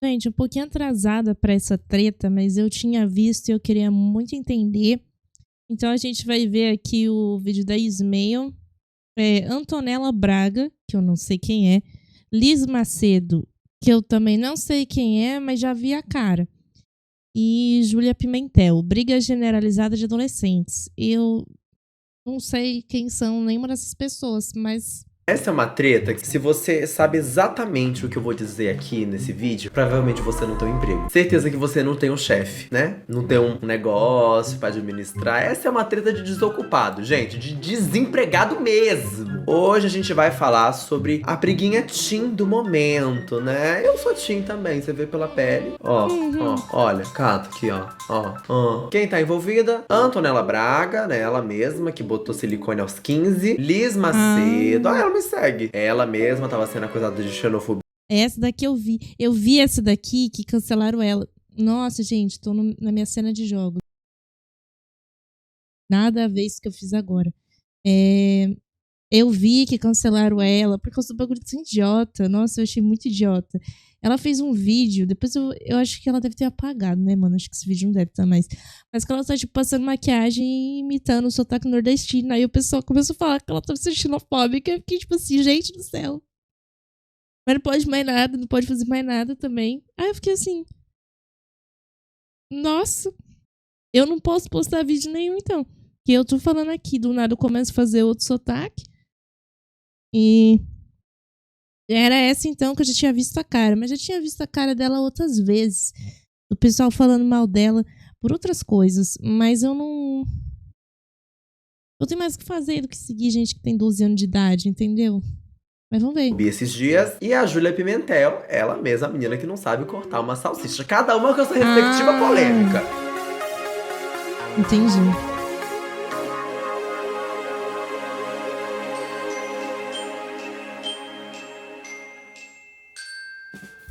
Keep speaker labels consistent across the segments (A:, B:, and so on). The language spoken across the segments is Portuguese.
A: Gente, um pouquinho atrasada pra essa treta, mas eu tinha visto e eu queria muito entender. Então a gente vai ver aqui o vídeo da Ismael, Antonella Braga, que eu não sei quem é, Liz Macedo, que eu também não sei quem é, mas já vi a cara, e Júlia Pimentel, briga generalizada de adolescentes. Eu não sei quem são nenhuma dessas pessoas, mas
B: Essa é uma treta que, se você sabe exatamente o que eu vou dizer aqui nesse vídeo, provavelmente você não tem um emprego. Certeza que você não tem um chefe, né? Não tem um negócio pra administrar. Essa é uma treta de desocupado, gente, de desempregado mesmo. Hoje a gente vai falar sobre a briguinha teen do momento, né? Eu sou teen também, você vê pela pele. Ó, olha, cato aqui, ó. Quem tá envolvida? Antonella Braga, né? Ela mesma, que botou silicone aos 15. Liz Macedo. Ela me segue. Ela mesma tava sendo acusada de xenofobia.
A: Essa daqui eu vi. Eu vi essa daqui que cancelaram ela. Nossa, gente, tô na minha cena de jogos. Nada a ver isso que eu fiz agora. Eu vi que cancelaram ela por causa do bagulho desse idiota. Nossa, eu achei muito idiota. Ela fez um vídeo, depois eu acho que ela deve ter apagado, né, mano? Acho que esse vídeo não deve estar mais. Mas que ela tá, tipo, passando maquiagem e imitando o sotaque nordestino. Aí o pessoal começou a falar que ela tava sendo xenofóbica. Eu fiquei, tipo assim, gente do céu. Mas não pode mais nada, não pode fazer mais nada também. Aí eu fiquei assim. Nossa, eu não posso postar vídeo nenhum, então. Que eu tô falando aqui, do nada eu começo a fazer outro sotaque. E era essa então que eu já tinha visto a cara. Mas já tinha visto a cara dela outras vezes. O pessoal falando mal dela por outras coisas. Mas eu não. Eu tenho mais o que fazer do que seguir gente que tem 12 anos de idade, entendeu? Mas vamos ver.
B: Esses dias. E a Júlia Pimentel, ela mesma, a menina que não sabe cortar uma salsicha. Cada uma com a sua respectiva polêmica.
A: Entendi.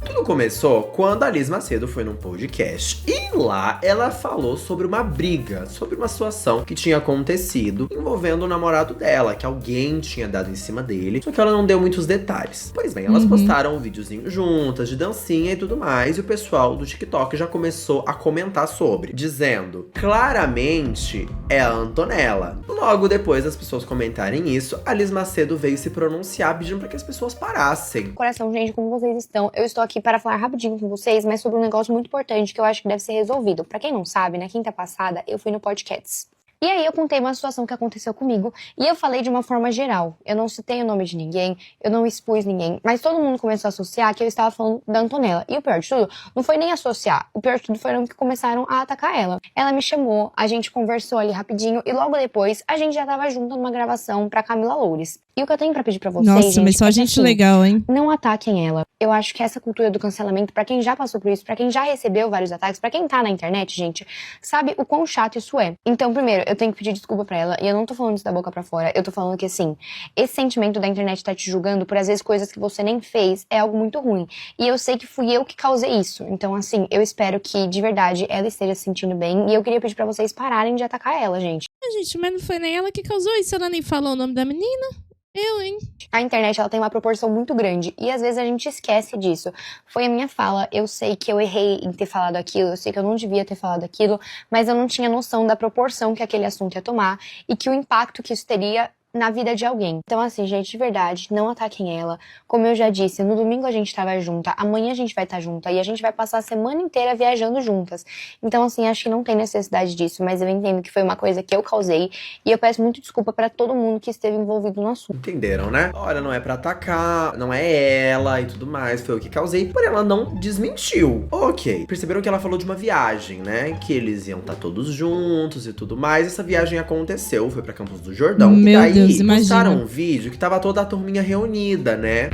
B: Tudo começou quando a Liz Macedo foi num podcast e lá ela falou sobre uma briga, sobre uma situação que tinha acontecido envolvendo o namorado dela, que alguém tinha dado em cima dele, só que ela não deu muitos detalhes. Pois bem, elas postaram um videozinho juntas, de dancinha e tudo mais, e o pessoal do TikTok já começou a comentar sobre, dizendo, claramente é a Antonella. Logo depois das pessoas comentarem isso, a Liz Macedo veio se pronunciar pedindo pra que as pessoas parassem.
C: Coração, gente, como vocês estão? Eu estou aqui para falar rapidinho com vocês, mas sobre um negócio muito importante que eu acho que deve ser resolvido. Pra quem não sabe, na quinta passada eu fui no Podcasts. E aí eu contei uma situação que aconteceu comigo e eu falei de uma forma geral. Eu não citei o nome de ninguém, eu não expus ninguém, mas todo mundo começou a associar que eu estava falando da Antonella. E o pior de tudo, não foi nem associar, o pior de tudo foram que começaram a atacar ela. Ela me chamou, a gente conversou ali rapidinho e logo depois a gente já tava junto numa gravação pra Camila Loures. E o que eu tenho pra pedir pra vocês,
A: Nossa,
C: gente,
A: mas só
C: é que,
A: gente
C: assim,
A: legal, hein?
C: não ataquem ela. Eu acho que essa cultura do cancelamento, pra quem já passou por isso, pra quem já recebeu vários ataques, pra quem tá na internet, gente, sabe o quão chato isso é. Então, primeiro, eu tenho que pedir desculpa pra ela, e eu não tô falando isso da boca pra fora, eu tô falando que, assim, esse sentimento da internet tá te julgando por, às vezes, coisas que você nem fez, é algo muito ruim. E eu sei que fui eu que causei isso. Então, assim, eu espero que, de verdade, ela esteja se sentindo bem, e eu queria pedir pra vocês pararem de atacar ela, gente.
A: Gente, mas não foi nem ela que causou isso, ela nem falou o nome da menina. Eu, hein?
C: A internet, ela tem uma proporção muito grande e às vezes a gente esquece disso. Foi a minha fala, eu sei que eu errei em ter falado aquilo, eu sei que eu não devia ter falado aquilo, mas eu não tinha noção da proporção que aquele assunto ia tomar e que o impacto que isso teria na vida de alguém. Então, assim, gente, de verdade, não ataquem ela. Como eu já disse, no domingo a gente tava junta, amanhã a gente vai estar junta e a gente vai passar a semana inteira viajando juntas. Então, assim, acho que não tem necessidade disso, mas eu entendo que foi uma coisa que eu causei e eu peço muito desculpa pra todo mundo que esteve envolvido no assunto.
B: Entenderam, né? Olha, não é pra atacar, não é ela e tudo mais, foi eu que causei, porém ela não desmentiu. Ok, perceberam que ela falou de uma viagem, né? Que eles iam estar todos juntos e tudo mais. Essa viagem aconteceu, foi pra Campos do Jordão.
A: Meu
B: e daí,
A: Deus, imagina.
B: postaram um vídeo que tava toda a turminha reunida, né?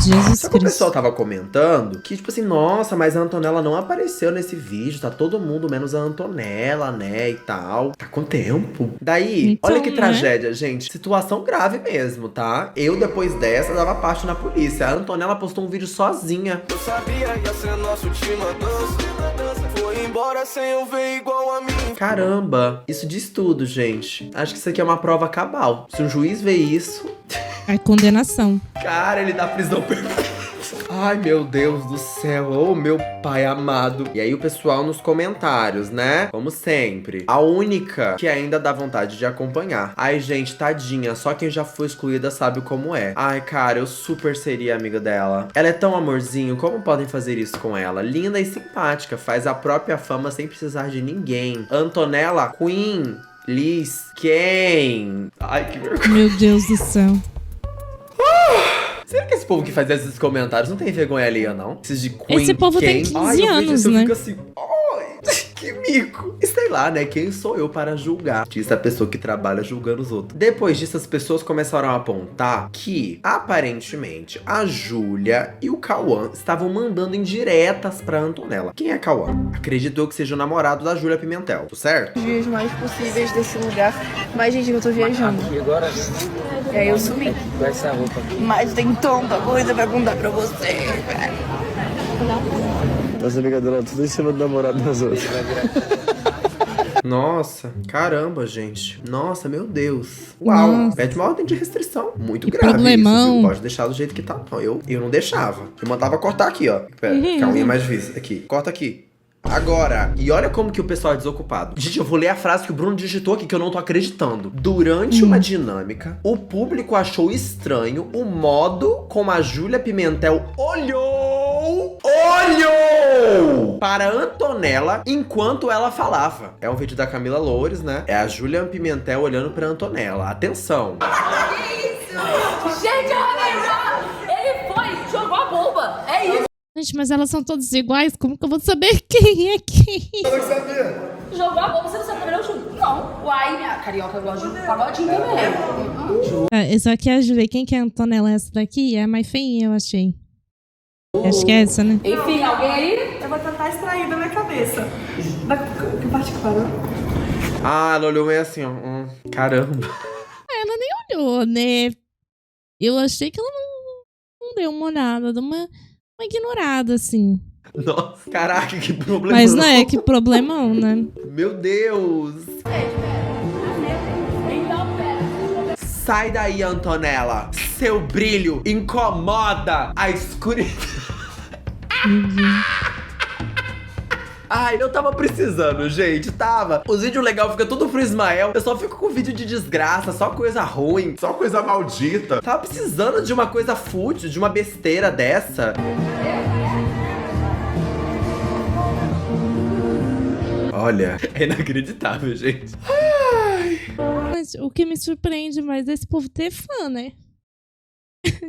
A: Jesus
B: Só que o
A: Cristo.
B: pessoal tava comentando que, tipo assim, nossa, mas a Antonella não apareceu nesse vídeo, tá todo mundo menos a Antonella, né, e tal. Tá com tempo. Daí,
A: Então,
B: olha que
A: né?
B: tragédia, gente. Situação grave mesmo, tá? Eu, depois dessa, dava parte na polícia. A Antonella postou um vídeo sozinha.
D: Eu sabia que ia ser nossa última dança. Foi embora sem eu ver igual a mim.
B: Caramba, isso diz tudo, gente. Acho que isso aqui é uma prova cabal. Se um juiz vê isso...
A: A condenação.
B: Cara, ele dá prisão perpétua. Ai, meu Deus do céu. Ô, meu pai amado. E aí o pessoal nos comentários, né? Como sempre. A única que ainda dá vontade de acompanhar. Ai, gente, tadinha. Só quem já foi excluída sabe como é. Ai, cara, eu super seria amiga dela. Ela é tão amorzinho. Como podem fazer isso com ela? Linda e simpática. Faz a própria fama sem precisar de ninguém. Antonella, Queen, Liz, quem? Ai, que vergonha.
A: Meu Deus do céu.
B: Será que esse povo que faz esses comentários não tem vergonha alheia, não? Esses de Queen,
A: Esse povo tem
B: quem?
A: 15
B: Ai, eu vejo
A: anos,
B: isso,
A: né?
B: Eu fico assim, ai, que mico. E sei lá, né? Quem sou eu para julgar? Diz a pessoa que trabalha julgando os outros. Depois disso, as pessoas começaram a apontar que, aparentemente, a Júlia e o Cauã estavam mandando indiretas pra Antonella. Quem é Cauã? Acredito eu que seja o namorado da Júlia Pimentel, certo?
E: Os dias mais possíveis desse lugar. Mas, gente, eu tô viajando.
F: E agora,
E: E aí eu sumi.
F: com essa roupa aqui.
E: Mas tem tanta coisa pra contar pra você.
G: As amigas dela tudo em cima do namorado das outras.
B: Nossa, caramba, gente. Nossa, meu Deus. Uau,
A: Nossa.
B: pede uma ordem de restrição. Muito
A: Que
B: grave
A: problemão.
B: isso, viu? Pode deixar do jeito que tá. Não, eu não deixava. Eu mandava cortar aqui, ó. Pera, calma, é mais difícil. Aqui, corta aqui. Agora, e olha como que o pessoal é desocupado. Gente, eu vou ler a frase que o Bruno digitou aqui, que eu não tô acreditando. Durante uma dinâmica, o público achou estranho o modo como a Júlia Pimentel olhou para Antonella enquanto ela falava. É um vídeo da Camila Loures, né? É a Júlia Pimentel olhando pra Antonella. Atenção.
H: Gente, ele foi, jogou a bomba. É isso.
A: Gente, mas elas são todas iguais. Como que eu vou saber quem é quem?
H: Jogou a bomba, você não sabe também, não, Júlio? Não. Uai, minha carioca gosta de pagodinho também.
A: Só que a Júlia, quem que é a Antonella? Essa daqui é a mais feinha, eu achei. Acho que é essa, né?
H: Enfim, alguém aí?
E: Eu vou tentar extrair da minha cabeça. Que parte que parou?
B: Ah, ela olhou meio assim, ó. Caramba.
A: Ela nem olhou, né? Eu achei que ela não deu uma olhada, deu uma ignorada, assim.
B: Nossa, caraca, que problema.
A: Mas não é, que problemão, né?
B: Meu Deus.
H: Então, pera.
B: Sai daí, Antonella. Seu brilho incomoda a escuridão. Ai, eu tava precisando, gente, tava. Os vídeos legais ficam tudo pro Ismael. Eu só fico com vídeo de desgraça, só coisa ruim, só coisa maldita. Tava precisando de uma coisa fútil, de uma besteira dessa. Olha, é inacreditável, gente.
A: Mas o que me surpreende mais é esse povo ter fã, né?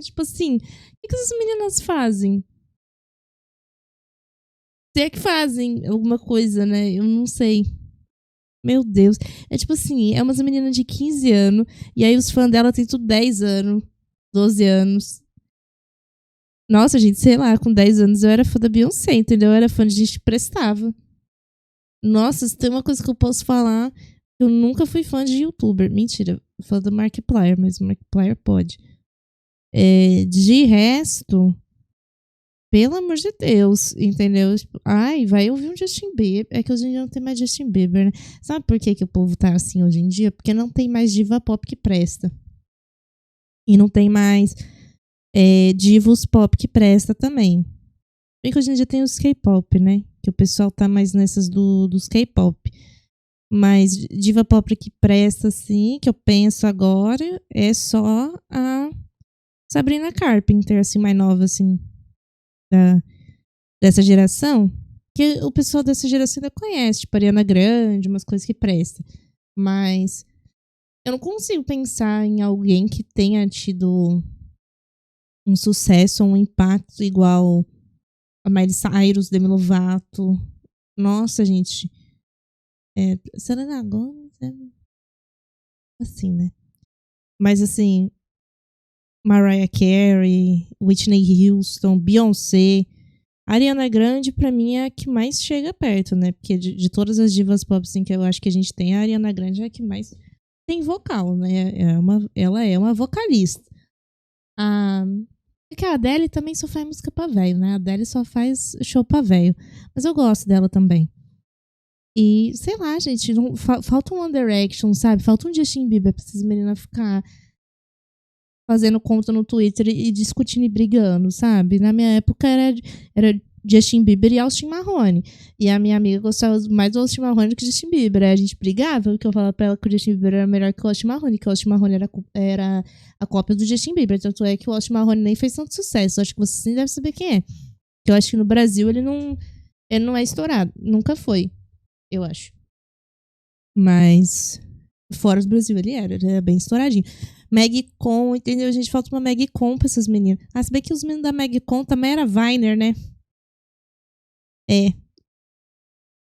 A: Tipo assim, o que essas meninas fazem? Se é que fazem alguma coisa, né? Eu não sei. Meu Deus. É tipo assim, é umas meninas de 15 anos, e aí os fãs dela tem tudo 10 anos, 12 anos. Nossa, gente, sei lá, com 10 anos eu era fã da Beyoncé, entendeu? Eu era fã de gente que prestava. Nossa, se tem uma coisa que eu posso falar, eu nunca fui fã de youtuber. Mentira, fã do Markiplier, mas o Markiplier pode. De resto, pelo amor de Deus, entendeu? Tipo, ai, vai ouvir um Justin Bieber. É que hoje em dia não tem mais Justin Bieber, né? Sabe por que o povo tá assim hoje em dia? Porque não tem mais diva pop que presta. E não tem mais divos pop que presta também. Bem que hoje em dia tem os K-pop, né? Que o pessoal tá mais nessas dos K-pop. Mas diva pop que presta, assim, que eu penso agora, é só a Sabrina Carpenter, assim, mais nova, assim, dessa geração. Que o pessoal dessa geração ainda conhece, tipo Ariana Grande, umas coisas que prestam. Mas eu não consigo pensar em alguém que tenha tido um sucesso, um impacto igual a Miley Cyrus, Demi Lovato. Nossa, gente. Selena Gomez é assim, né? Mas assim, Mariah Carey, Whitney Houston, Beyoncé, Ariana Grande, pra mim, é a que mais chega perto, né? Porque de todas as divas pop assim, que eu acho que a gente tem, a Ariana Grande é a que mais tem vocal, né? Ela é uma vocalista. Porque a Adele também só faz música pra velho, né? A Adele só faz show pra velho. Mas eu gosto dela também. E, sei lá, gente, falta um One Direction, sabe? Falta um Justin Bieber pra essas meninas ficar fazendo conta no Twitter e discutindo e brigando, sabe? Na minha época era Justin Bieber e Austin Mahone. E a minha amiga gostava mais do Austin Mahone do que Justin Bieber. Aí a gente brigava, porque eu falava pra ela que o Justin Bieber era melhor que o Austin Mahone, que o Austin Mahone era a cópia do Justin Bieber. Tanto é que o Austin Mahone nem fez tanto sucesso. Acho que você sim deve saber quem é. Eu acho que no Brasil ele não é estourado. Nunca foi, eu acho. Mas fora do Brasil ele era bem estouradinho. Maggie Con, entendeu? A gente falta uma Maggie Con pra essas meninas. Ah, se bem que os meninos da Maggie Con também era Viner, né?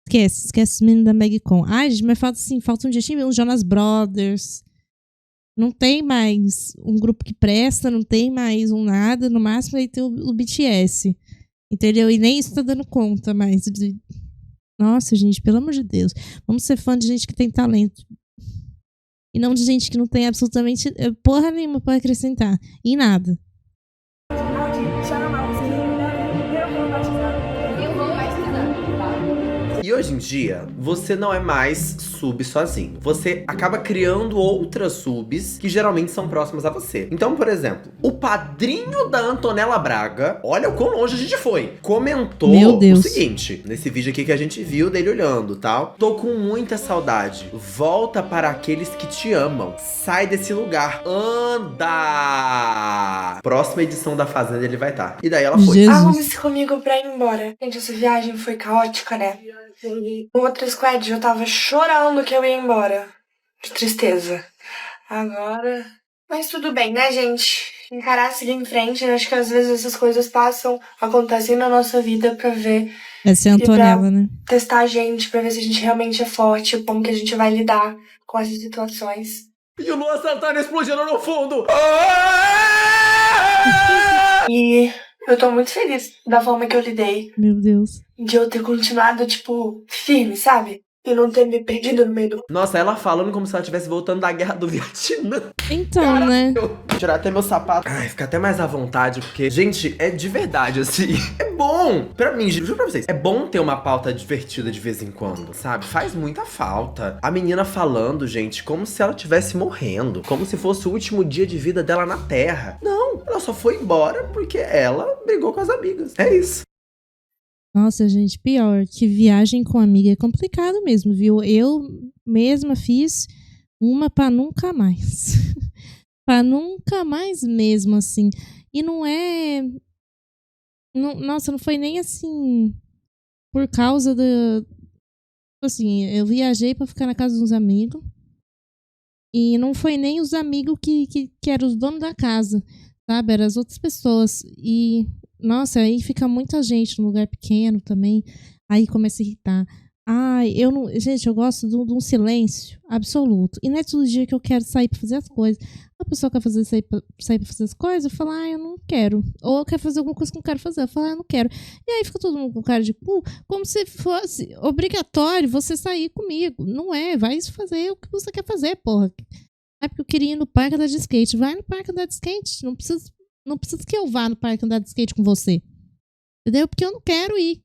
A: Esquece os meninos da Maggie Con. Ai, gente, mas falta um Justin Bieber, um Jonas Brothers. Não tem mais um grupo que presta, não tem mais um nada. No máximo aí tem o BTS. Entendeu? E nem isso tá dando conta mais. Nossa, gente, pelo amor de Deus. Vamos ser fã de gente que tem talento. E não de gente que não tem absolutamente porra nenhuma pra acrescentar. Em nada.
B: E hoje em dia, você não é mais sub sozinho. Você acaba criando outras subs que geralmente são próximas a você. Então, por exemplo, o padrinho da Antonella Braga, olha o quão longe a gente foi, comentou o seguinte, nesse vídeo aqui que a gente viu dele olhando, tal. Tô com muita saudade. Volta para aqueles que te amam. Sai desse lugar. Anda! Próxima edição da Fazenda ele vai estar. E daí ela foi.
E: Arrume-se comigo pra ir embora. Gente, essa viagem foi caótica, né? No outro squad eu tava chorando que eu ia embora. De tristeza. Agora... Mas tudo bem, né, gente? Encarar, seguir em frente. Eu acho que às vezes essas coisas acontecem na nossa vida pra ver...
A: Essa é a Antonella, né?
E: Testar a gente, pra ver se a gente realmente é forte. Como que a gente vai lidar com essas situações.
B: E o Luan Santana explodindo no fundo!
E: E... eu tô muito feliz da forma que eu lidei.
A: Meu Deus.
E: De eu ter continuado, firme, sabe? E não ter me perdido no meio do...
B: Nossa, ela falando como se ela estivesse voltando da guerra do Vietnã.
A: Então,
B: Caraca,
A: né?
B: Vou tirar até meu sapato. Ai, fica até mais à vontade, porque, gente, é de verdade, assim. É bom. Pra mim, juro pra vocês. É bom ter uma pauta divertida de vez em quando, sabe? Faz muita falta. A menina falando, gente, como se ela estivesse morrendo. Como se fosse o último dia de vida dela na Terra. Não, ela só foi embora porque ela brigou com as amigas. É isso.
A: Nossa, gente, pior, que viagem com amiga é complicado mesmo, viu? Eu mesma fiz uma pra nunca mais. Pra nunca mais mesmo, assim. E não é... Nossa, não foi nem assim... Por causa da... Assim, eu viajei pra ficar na casa dos amigos. E não foi nem os amigos que eram os donos da casa, sabe? Eram as outras pessoas. E... Nossa, aí fica muita gente no lugar pequeno também. Aí começa a irritar. Ai, eu não... Gente, eu gosto de um silêncio absoluto. E não é todo dia que eu quero sair pra fazer as coisas. A pessoa quer sair pra fazer as coisas, eu falo, eu não quero. Ou eu quero fazer alguma coisa que eu não quero fazer, eu falo, eu não quero. E aí fica todo mundo com cara de cu, como se fosse obrigatório você sair comigo. Não é, vai fazer o que você quer fazer, porra. É porque eu queria ir no parque andar de skate. Vai no parque andar de skate, não precisa que eu vá no parque andar de skate com você. Entendeu? Porque eu não quero ir.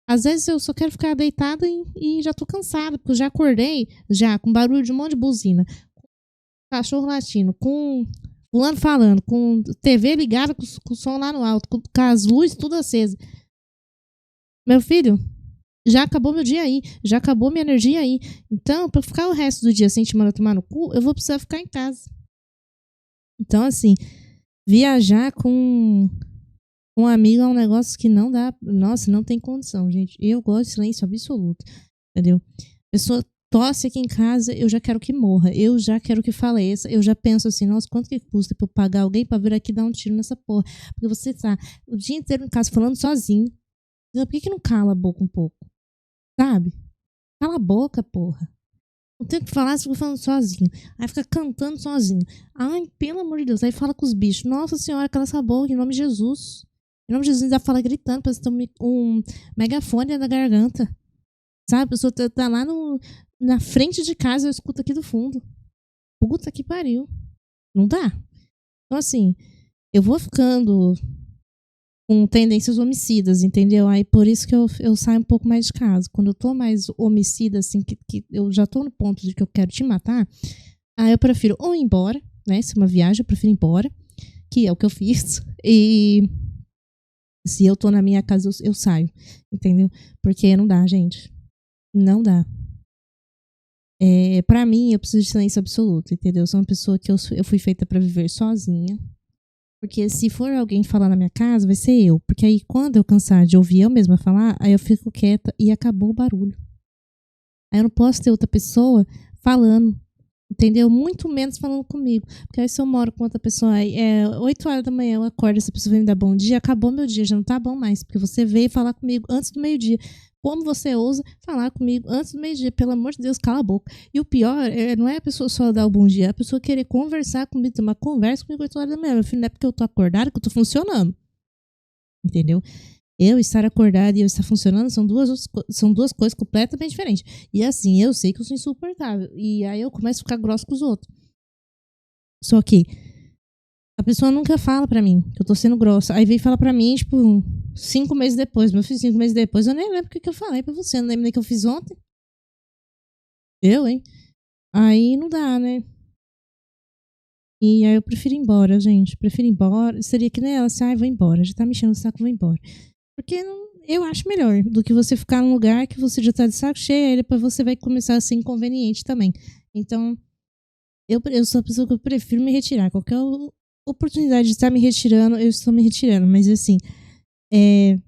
A: Às vezes eu só quero ficar deitada e já tô cansada, porque eu já acordei, já com barulho de um monte de buzina, com cachorro latindo, com fulano falando, com TV ligada, com o som lá no alto, com as luzes tudo acesas. Meu filho, já acabou meu dia aí, já acabou minha energia aí. Então, pra ficar o resto do dia sem te mandar tomar no cu, eu vou precisar ficar em casa. Então, assim... Viajar com um amigo é um negócio que não dá... Nossa, não tem condição, gente. Eu gosto de silêncio absoluto, entendeu? A pessoa tosse aqui em casa, eu já quero que morra. Eu já quero que faleça. Eu já penso assim, nossa, quanto que custa pra eu pagar alguém pra vir aqui dar um tiro nessa porra? Porque você tá o dia inteiro em casa falando sozinho. Por que não cala a boca um pouco? Sabe? Cala a boca, porra. Não tem o que falar se eu fico falando sozinho. Aí fica cantando sozinho. Ai, pelo amor de Deus. Aí fala com os bichos. Nossa senhora, cala essa boca. Em nome de Jesus. Em nome de Jesus, ainda fala gritando. Parece que tem um megafone na garganta. Sabe? A pessoa tá lá na frente de casa. Eu escuto aqui do fundo. Puta que pariu. Não dá. Então, assim, eu vou ficando com tendências homicidas, entendeu? Aí por isso que eu saio um pouco mais de casa. Quando eu tô mais homicida, assim, que eu já tô no ponto de que eu quero te matar, aí eu prefiro ou ir embora, né? Se é uma viagem, eu prefiro ir embora, que é o que eu fiz. E se eu tô na minha casa, eu saio, entendeu? Porque não dá, gente. Não dá. Pra mim, eu preciso de silêncio absoluto, entendeu? Eu sou uma pessoa que eu fui feita pra viver sozinha. Porque se for alguém falar na minha casa, vai ser eu. Porque aí, quando eu cansar de ouvir eu mesma falar, aí eu fico quieta e acabou o barulho. Aí eu não posso ter outra pessoa falando, entendeu? Muito menos falando comigo. Porque aí se eu moro com outra pessoa, aí 8 horas da manhã eu acordo, essa pessoa vem me dar bom dia, acabou meu dia, já não tá bom mais. Porque você veio falar comigo antes do meio-dia. Como você ousa falar comigo antes do meio-dia? Pelo amor de Deus, cala a boca. E o pior não é a pessoa só dar o bom dia, é a pessoa querer conversar comigo, ter uma conversa comigo 8 horas da manhã. Meu filho, não é porque eu tô acordada que eu tô funcionando. Entendeu? Eu estar acordada e eu estar funcionando são duas coisas completamente diferentes. E assim, eu sei que eu sou insuportável. E aí eu começo a ficar grossa com os outros. Só que a pessoa nunca fala pra mim que eu tô sendo grossa. Aí vem falar pra mim, tipo, 5 meses depois. Meu filho, 5 meses depois, eu nem lembro o que eu falei pra você. Eu não lembro nem o que eu fiz ontem. Hein? Aí não dá, né? E aí eu prefiro ir embora, gente. Prefiro ir embora. Seria que nem ela assim, vou embora. Já tá me enchendo o saco, vou embora. Porque eu acho melhor do que você ficar num lugar que você já tá de saco cheio, aí depois você vai começar a ser inconveniente também. Então, eu sou a pessoa que eu prefiro me retirar. Qualquer oportunidade de estar me retirando, eu estou me retirando. Mas assim, é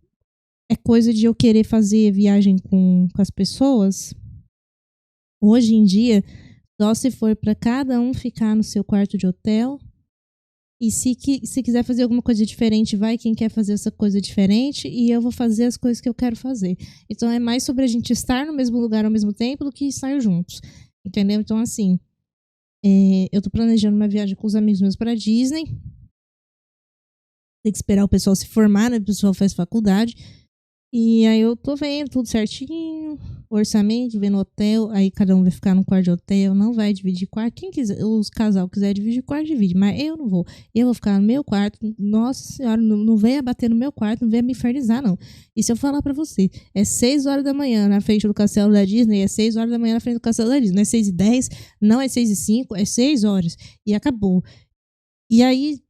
A: coisa de eu querer fazer viagem com as pessoas. Hoje em dia, só se for para cada um ficar no seu quarto de hotel. E se quiser fazer alguma coisa diferente, vai quem quer fazer essa coisa diferente e eu vou fazer as coisas que eu quero fazer. Então é mais sobre a gente estar no mesmo lugar ao mesmo tempo do que estar juntos. Entendeu? Então, assim, eu tô planejando uma viagem com os amigos meus para Disney. Tem que esperar o pessoal se formar, né? O pessoal faz faculdade. E aí eu tô vendo tudo certinho, orçamento, vendo hotel, aí cada um vai ficar num quarto de hotel, não vai dividir quarto. Quem quiser, os casal quiser dividir quarto, divide, mas eu não vou. Eu vou ficar no meu quarto. Nossa senhora, não venha bater no meu quarto, não venha me infernizar, não. E se eu falar pra você, é 6 horas da manhã na frente do castelo da Disney, é 6 horas da manhã na frente do castelo da Disney, não é 6h10, não é 6h05, é 6 horas. E acabou. E aí,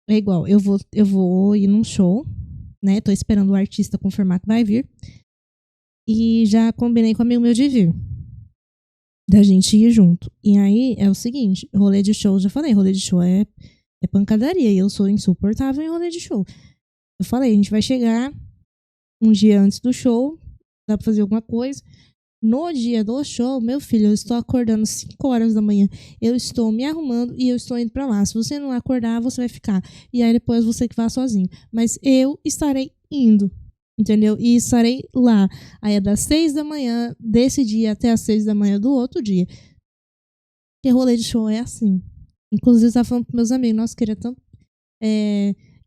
A: é igual, eu vou ir num show, né? Tô esperando o artista confirmar que vai vir. E já combinei com um amigo meu de vir. Da gente ir junto. E aí é o seguinte, rolê de show, já falei, rolê de show é pancadaria. E eu sou insuportável em rolê de show. Eu falei, a gente vai chegar um dia antes do show, dá pra fazer alguma coisa. No dia do show, meu filho, eu estou acordando 5 horas da manhã. Eu estou me arrumando e eu estou indo pra lá. Se você não acordar, você vai ficar. E aí depois você que vá sozinho. Mas eu estarei indo, entendeu? E estarei lá. Aí é das 6 da manhã desse dia até as 6 da manhã do outro dia. Porque rolê de show é assim. Inclusive, eu estava falando com meus amigos. Nossa, queria tanto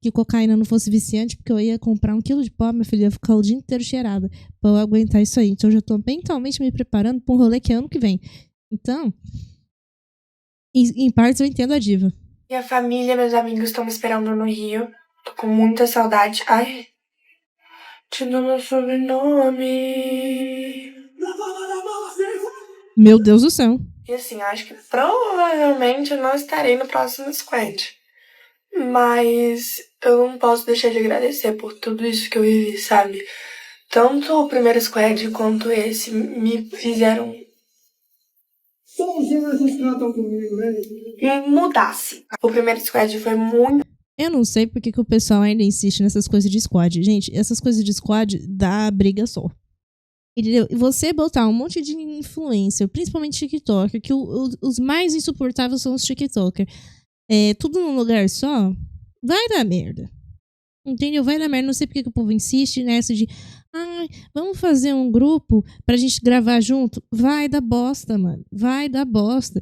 A: que cocaína não fosse viciante, porque eu ia comprar 1 quilo de pó, minha filha, ia ficar o dia inteiro cheirada pra eu aguentar isso aí. Então eu já tô mentalmente me preparando pra um rolê que é ano que vem. Então, em partes eu entendo a diva.
E: Minha família, meus amigos estão me esperando no Rio. Tô com muita saudade. Ai, te dou meu sobrenome.
A: Meu Deus do céu.
E: E assim, acho que provavelmente eu não estarei no próximo squad. Mas eu não posso deixar de agradecer por tudo isso que eu vivi, sabe? Tanto o primeiro squad quanto esse me fizeram mudasse. O primeiro squad foi muito...
A: Eu não sei porque que o pessoal ainda insiste nessas coisas de squad. Gente, essas coisas de squad dá briga só. Entendeu? E você botar um monte de influencer, principalmente TikToker, que os mais insuportáveis são os TikToker. Tudo num lugar só, vai dar merda. Entendeu? Vai dar merda. Não sei porque que o povo insiste nessa de vamos fazer um grupo pra gente gravar junto. Vai dar bosta, mano. Vai dar bosta.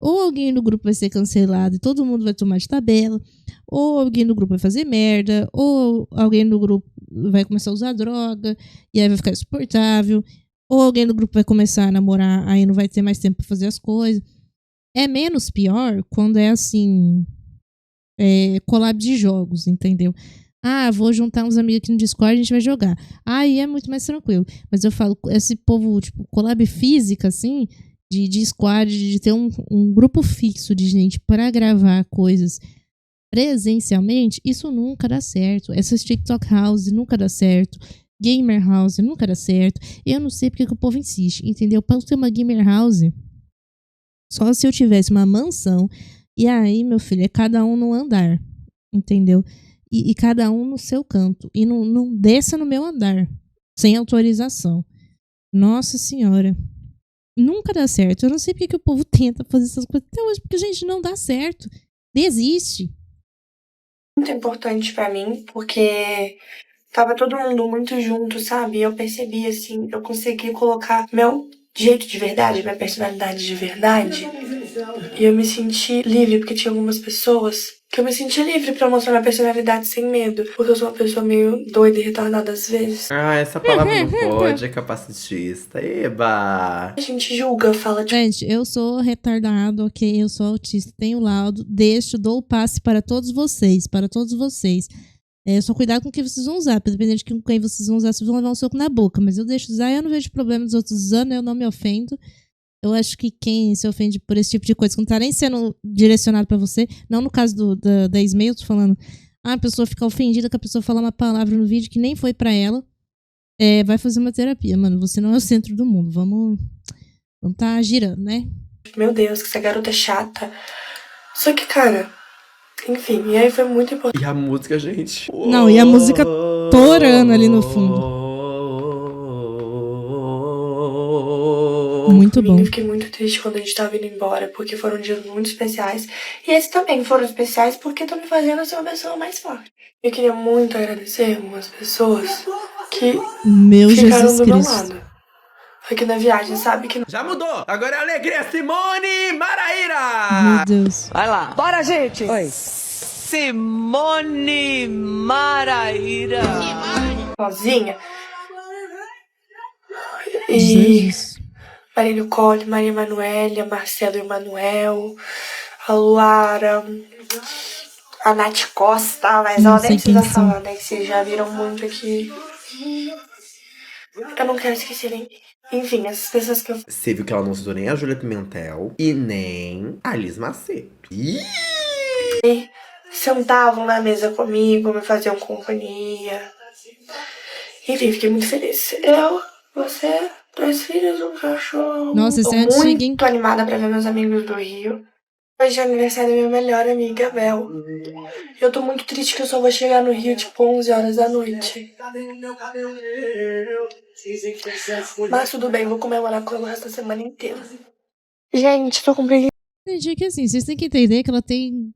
A: Ou alguém do grupo vai ser cancelado e todo mundo vai tomar de tabela. Ou alguém do grupo vai fazer merda. Ou alguém do grupo vai começar a usar droga e aí vai ficar insuportável. Ou alguém do grupo vai começar a namorar, aí não vai ter mais tempo pra fazer as coisas. É menos pior quando é assim, collab de jogos, entendeu? Vou juntar uns amigos aqui no Discord e a gente vai jogar. Aí é muito mais tranquilo. Mas eu falo, esse povo, tipo, collab física, assim, de squad, de ter um grupo fixo de gente para gravar coisas presencialmente, isso nunca dá certo. Essas TikTok House nunca dá certo. Gamer House nunca dá certo. Eu não sei porque que o povo insiste, entendeu? Para ter uma Gamer House, só se eu tivesse uma mansão. E aí, meu filho, é cada um no andar, entendeu? E cada um no seu canto. E não desça no meu andar, sem autorização. Nossa Senhora. Nunca dá certo. Eu não sei porque que o povo tenta fazer essas coisas até hoje, porque, gente, não dá certo. Desiste.
E: Muito importante pra mim, porque tava todo mundo muito junto, sabe? Eu percebi, assim, eu consegui colocar meu jeito de verdade, minha personalidade de verdade. E eu me senti livre, porque tinha algumas pessoas que eu me senti livre pra mostrar minha personalidade sem medo. Porque eu sou uma pessoa meio doida e retardada às vezes.
B: Ah, essa palavra não pode, é capacitista. Eba!
E: A gente julga, fala de...
A: Gente, eu sou retardado, ok? Eu sou autista, tenho laudo. Dou o passe para todos vocês. Só cuidado com o que vocês vão usar. Dependendo de com quem vocês vão usar, vocês vão levar um soco na boca. Mas eu deixo usar, eu não vejo problema dos outros usando, eu não me ofendo. Eu acho que quem se ofende por esse tipo de coisa, que não tá nem sendo direcionado pra você, não no caso da Ismael, eu tô falando, a pessoa fica ofendida que a pessoa fala uma palavra no vídeo que nem foi pra ela, vai fazer uma terapia, mano. Você não é o centro do mundo. Vamos tá girando, né?
E: Meu Deus, que essa garota é chata. Só que, cara, enfim, e aí foi muito importante.
B: E a música, gente?
A: Não, e a música torando ali no fundo. Muito bom.
E: Eu fiquei muito triste quando a gente tava indo embora, porque foram dias muito especiais. E esses também foram especiais porque estão me fazendo ser uma pessoa mais forte. Eu queria muito agradecer algumas pessoas que ficaram
A: Jesus
E: do meu
A: Cristo.
E: lado. Aqui na viagem, sabe? Que
B: Já mudou! Agora é Alegria Simone Maraíra!
A: Meu Deus.
F: Vai lá. Bora, gente!
I: Oi.
F: Simone Maraíra.
E: sozinha. E
A: Jesus.
E: Marílio Cole, Maria Emanuélia, Marcelo Emanuel, a Luara, a Nath Costa, mas
A: Não
E: ela
A: sei
E: nem precisa
A: quem são.
E: falar, né? Que vocês já viram muito aqui. Eu não quero esquecer ninguém. Enfim, essas pessoas que eu...
B: Você viu que ela não citou nem a Júlia Pimentel e nem a Liz Macedo. Ih!
E: sentavam na mesa comigo, me faziam companhia. Enfim, fiquei muito feliz. Você, 2 filhos, um cachorro.
A: Nossa, isso
E: Tô
A: é antigo, hein?
E: muito animada pra ver meus amigos do Rio. Hoje é aniversário da minha melhor amiga, Bel. Eu tô muito triste que eu só vou chegar no Rio, tipo, 11 horas da noite. Mas tudo bem, vou comemorar com ela o resto da semana inteira. Gente, tô com preguiça.
A: Entendi que assim, vocês têm que entender que ela tem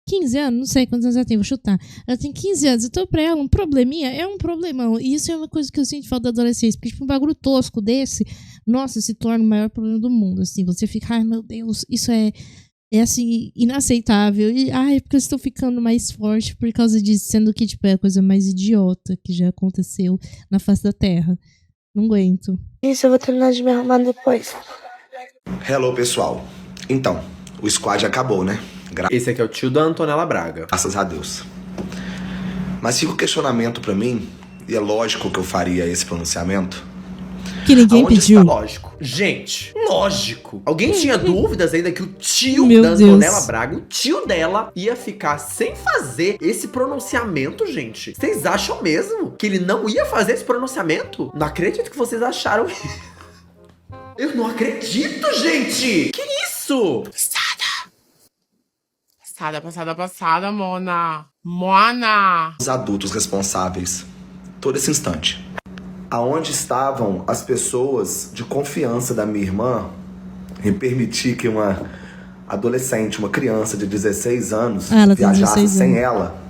A: 15 anos, não sei quantos anos ela tem, vou chutar. Ela tem 15 anos, então pra ela um probleminha é um problemão. E isso é uma coisa que eu sinto falta da adolescência, porque tipo, um bagulho tosco desse, nossa, se torna o maior problema do mundo, assim. Você fica, ai meu Deus, isso é assim, inaceitável. E, ai, porque eu estou ficando mais forte por causa disso, sendo que, tipo, é a coisa mais idiota que já aconteceu na face da Terra. Não aguento.
E: Isso, eu vou terminar de me arrumar depois.
J: Hello, pessoal. Então, o squad acabou, né?
B: Esse aqui é o tio da Antonella Braga.
J: Graças a Deus. Mas fica o questionamento pra mim, e é lógico que eu faria esse pronunciamento.
A: Que ninguém
B: Aonde
A: pediu.
B: está lógico? Gente, lógico. Alguém tinha dúvidas ainda que o tio
A: Meu
B: da
A: Deus.
B: Antonella Braga, o tio dela, ia ficar sem fazer esse pronunciamento, gente? Vocês acham mesmo que ele não ia fazer esse pronunciamento? Não acredito que vocês acharam. Eu não acredito, gente! Que isso?
I: Passada, Mona. Mona!
J: Os adultos responsáveis, todo esse instante. Aonde estavam as pessoas de confiança da minha irmã em permitir que uma adolescente, uma criança de 16 anos,
A: ela tem
J: viajasse
A: 16
J: sem
A: anos.
J: ela,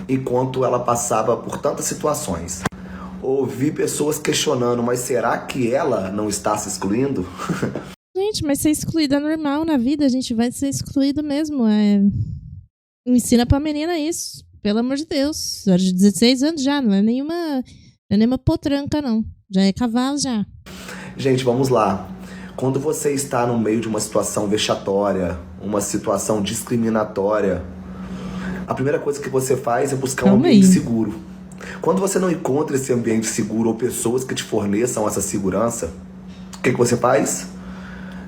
J: enquanto ela passava por tantas situações? Ouvi pessoas questionando, mas será que ela não está se excluindo?
A: Gente, mas ser excluída é normal na vida, a gente vai ser excluído mesmo. Ensina pra menina isso, pelo amor de Deus. Era de 16 anos já, não é nenhuma potranca, não. Já é cavalo, já.
J: Gente, vamos lá. Quando você está no meio de uma situação vexatória, uma situação discriminatória, a primeira coisa que você faz é buscar um
A: Calma
J: ambiente
A: aí.
J: seguro. Quando você não encontra esse ambiente seguro ou pessoas que te forneçam essa segurança, O que você faz?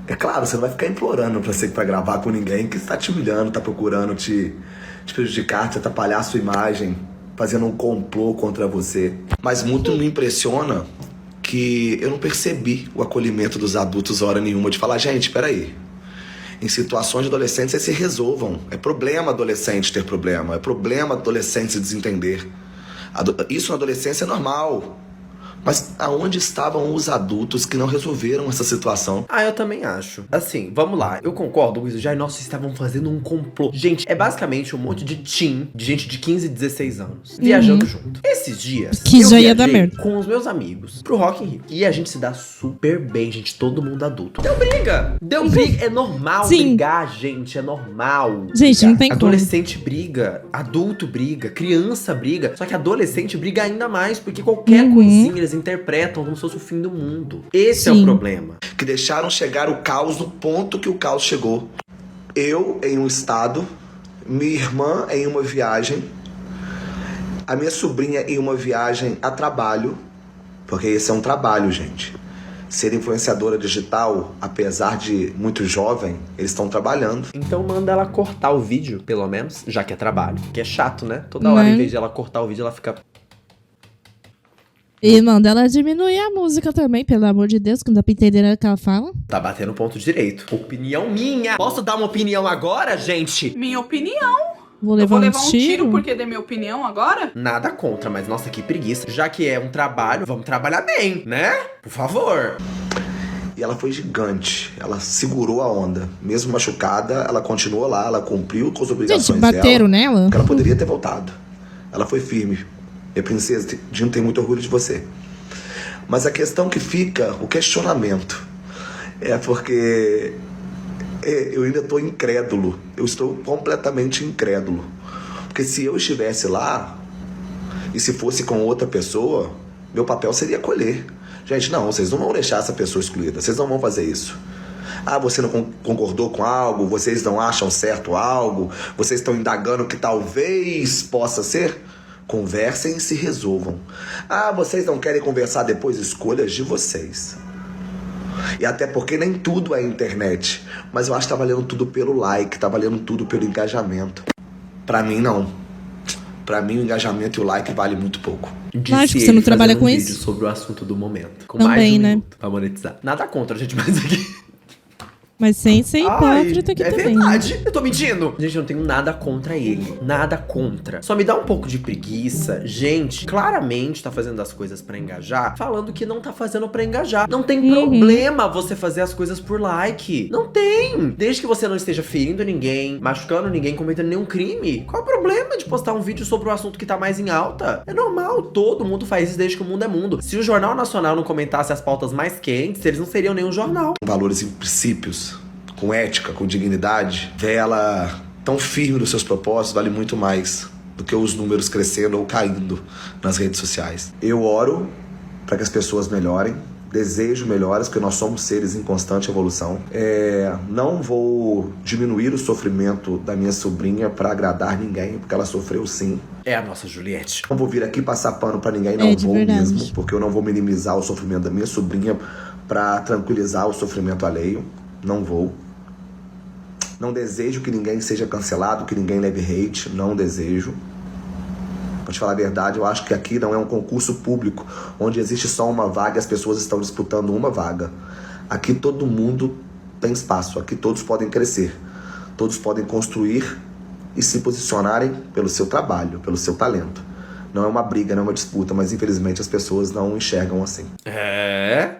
J: É claro, você não vai ficar implorando pra gravar com ninguém que está te humilhando, tá procurando te prejudicar, te atrapalhar a sua imagem, fazendo um complô contra você. Mas muito me impressiona que eu não percebi o acolhimento dos adultos hora nenhuma de falar, gente, peraí. Em situações de adolescentes, vocês se resolvam. É problema adolescente ter problema. É problema adolescente se desentender. Isso na adolescência é normal. Mas aonde estavam os adultos que não resolveram essa situação?
B: Eu também acho. Assim, vamos lá. Eu concordo com isso. Já, nossa, estavam fazendo um complô. Gente, é basicamente um monte de teen, de gente de 15, 16 anos, viajando junto. Esses dias,
A: Que
B: eu
A: já ia dar
B: viajei
A: merda.
B: com os meus amigos pro Rock in Rio. E a gente se dá super bem, gente. Todo mundo adulto. Deu briga! Deu briga. É normal
A: Sim.
B: brigar, gente. É normal.
A: Gente, não tem como.
B: Adolescente briga, adulto briga, criança briga. Só que adolescente briga ainda mais, porque qualquer coisinha eles interpretam como se fosse o fim do mundo. Esse é o
A: Sim.
B: problema.
J: Que deixaram chegar o caos no ponto que o caos chegou. Eu em um estado, minha irmã em uma viagem, a minha sobrinha em uma viagem a trabalho, porque esse é um trabalho, gente. Ser influenciadora digital, apesar de muito jovem, eles estão trabalhando.
B: Então manda ela cortar o vídeo, pelo menos, já que é trabalho. Que é chato, né? Toda hora, em vez de ela cortar o vídeo, ela fica...
A: E manda ela diminuir a música também, pelo amor de Deus, que não dá pra entender o que ela fala.
B: Tá batendo ponto direito. Opinião minha. Posso dar uma opinião agora, gente?
F: Minha opinião.
A: Vou
F: Eu
A: levar,
F: vou levar
A: um tiro
F: porque dei minha opinião agora?
B: Nada contra, mas nossa, que preguiça. Já que é um trabalho, vamos trabalhar bem, né? Por favor.
J: E ela foi gigante, ela segurou a onda. Mesmo machucada, ela continuou lá, ela cumpriu com as obrigações
A: Gente, bateram
J: dela.
A: nela?
J: Porque ela poderia ter voltado. Ela foi firme. Minha princesa, Dino tem muito orgulho de você. Mas a questão que fica, o questionamento, é porque eu ainda estou incrédulo. Eu estou completamente incrédulo. Porque se eu estivesse lá, e se fosse com outra pessoa, meu papel seria acolher. Gente, não, vocês não vão deixar essa pessoa excluída. Vocês não vão fazer isso. Você não concordou com algo? Vocês não acham certo algo? Vocês estão indagando que talvez possa ser? Conversem e se resolvam. Vocês não querem conversar depois? Escolhas de vocês. E até porque nem tudo é internet. Mas eu acho que tá valendo tudo pelo like, tá valendo tudo pelo engajamento. Pra mim, não. Pra mim, o engajamento e o like vale muito pouco.
A: Acho que você não trabalha com isso.
B: Vídeo sobre o assunto do momento. Com
A: Também,
B: mais de um
A: né?
B: minuto pra monetizar. Nada contra, gente, mas aqui...
A: Mas sem ser hipócrita aqui também.
B: É verdade, eu tô mentindo. Gente, eu não tenho nada contra ele. Nada contra. Só me dá um pouco de preguiça. Gente, claramente tá fazendo as coisas pra engajar, falando que não tá fazendo pra engajar. Não tem problema você fazer as coisas por like. Não tem. Desde que você não esteja ferindo ninguém, machucando ninguém, cometendo nenhum crime. Qual é o problema de postar um vídeo sobre o assunto que tá mais em alta? É normal, todo mundo faz isso desde que o mundo é mundo. Se o Jornal Nacional não comentasse as pautas mais quentes, eles não seriam nenhum jornal.
J: Valores e princípios, com ética, com dignidade, vela tão firme dos seus propósitos vale muito mais do que os números crescendo ou caindo nas redes sociais. Eu oro para que as pessoas melhorem, desejo melhoras, porque nós somos seres em constante evolução. Não vou diminuir o sofrimento da minha sobrinha para agradar ninguém, porque ela sofreu sim.
B: É a nossa Juliette.
J: Não vou vir aqui passar pano para ninguém, não vou
A: verdade.
J: mesmo, porque eu não vou minimizar o sofrimento da minha sobrinha para tranquilizar o sofrimento alheio. Não vou. Não desejo que ninguém seja cancelado, que ninguém leve hate. Não desejo. Pra te falar a verdade, eu acho que aqui não é um concurso público, onde existe só uma vaga e as pessoas estão disputando uma vaga. Aqui todo mundo tem espaço. Aqui todos podem crescer. Todos podem construir e se posicionarem pelo seu trabalho, pelo seu talento. Não é uma briga, não é uma disputa, mas infelizmente as pessoas não enxergam assim.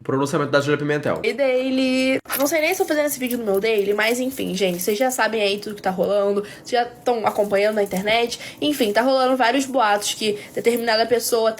B: Pronunciamento da Júlia Pimentel.
K: E daily. Não sei nem se estou fazendo esse vídeo no meu daily, mas enfim, gente, vocês já sabem aí tudo que tá rolando, vocês já estão acompanhando na internet. Enfim, tá rolando vários boatos que determinada pessoa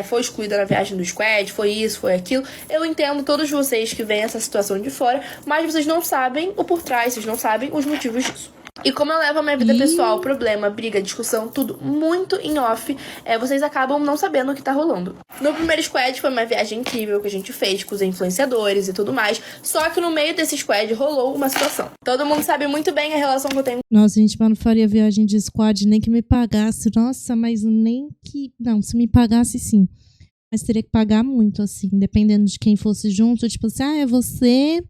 K: foi excluída na viagem do squad, foi isso, foi aquilo. Eu entendo todos vocês que veem essa situação de fora, mas vocês não sabem o por trás, vocês não sabem os motivos disso. E como eu levo a minha vida pessoal, problema, briga, discussão, tudo muito em off, vocês acabam não sabendo o que tá rolando. No primeiro squad foi uma viagem incrível que a gente fez com os influenciadores e tudo mais, só que no meio desse squad rolou uma situação. Todo mundo sabe muito bem a relação que eu tenho.
A: Nossa, gente, mas não faria viagem de squad nem que me pagasse. Nossa, mas nem que... Não, se me pagasse, sim. Mas teria que pagar muito, assim, dependendo de quem fosse junto. Tipo assim, é você,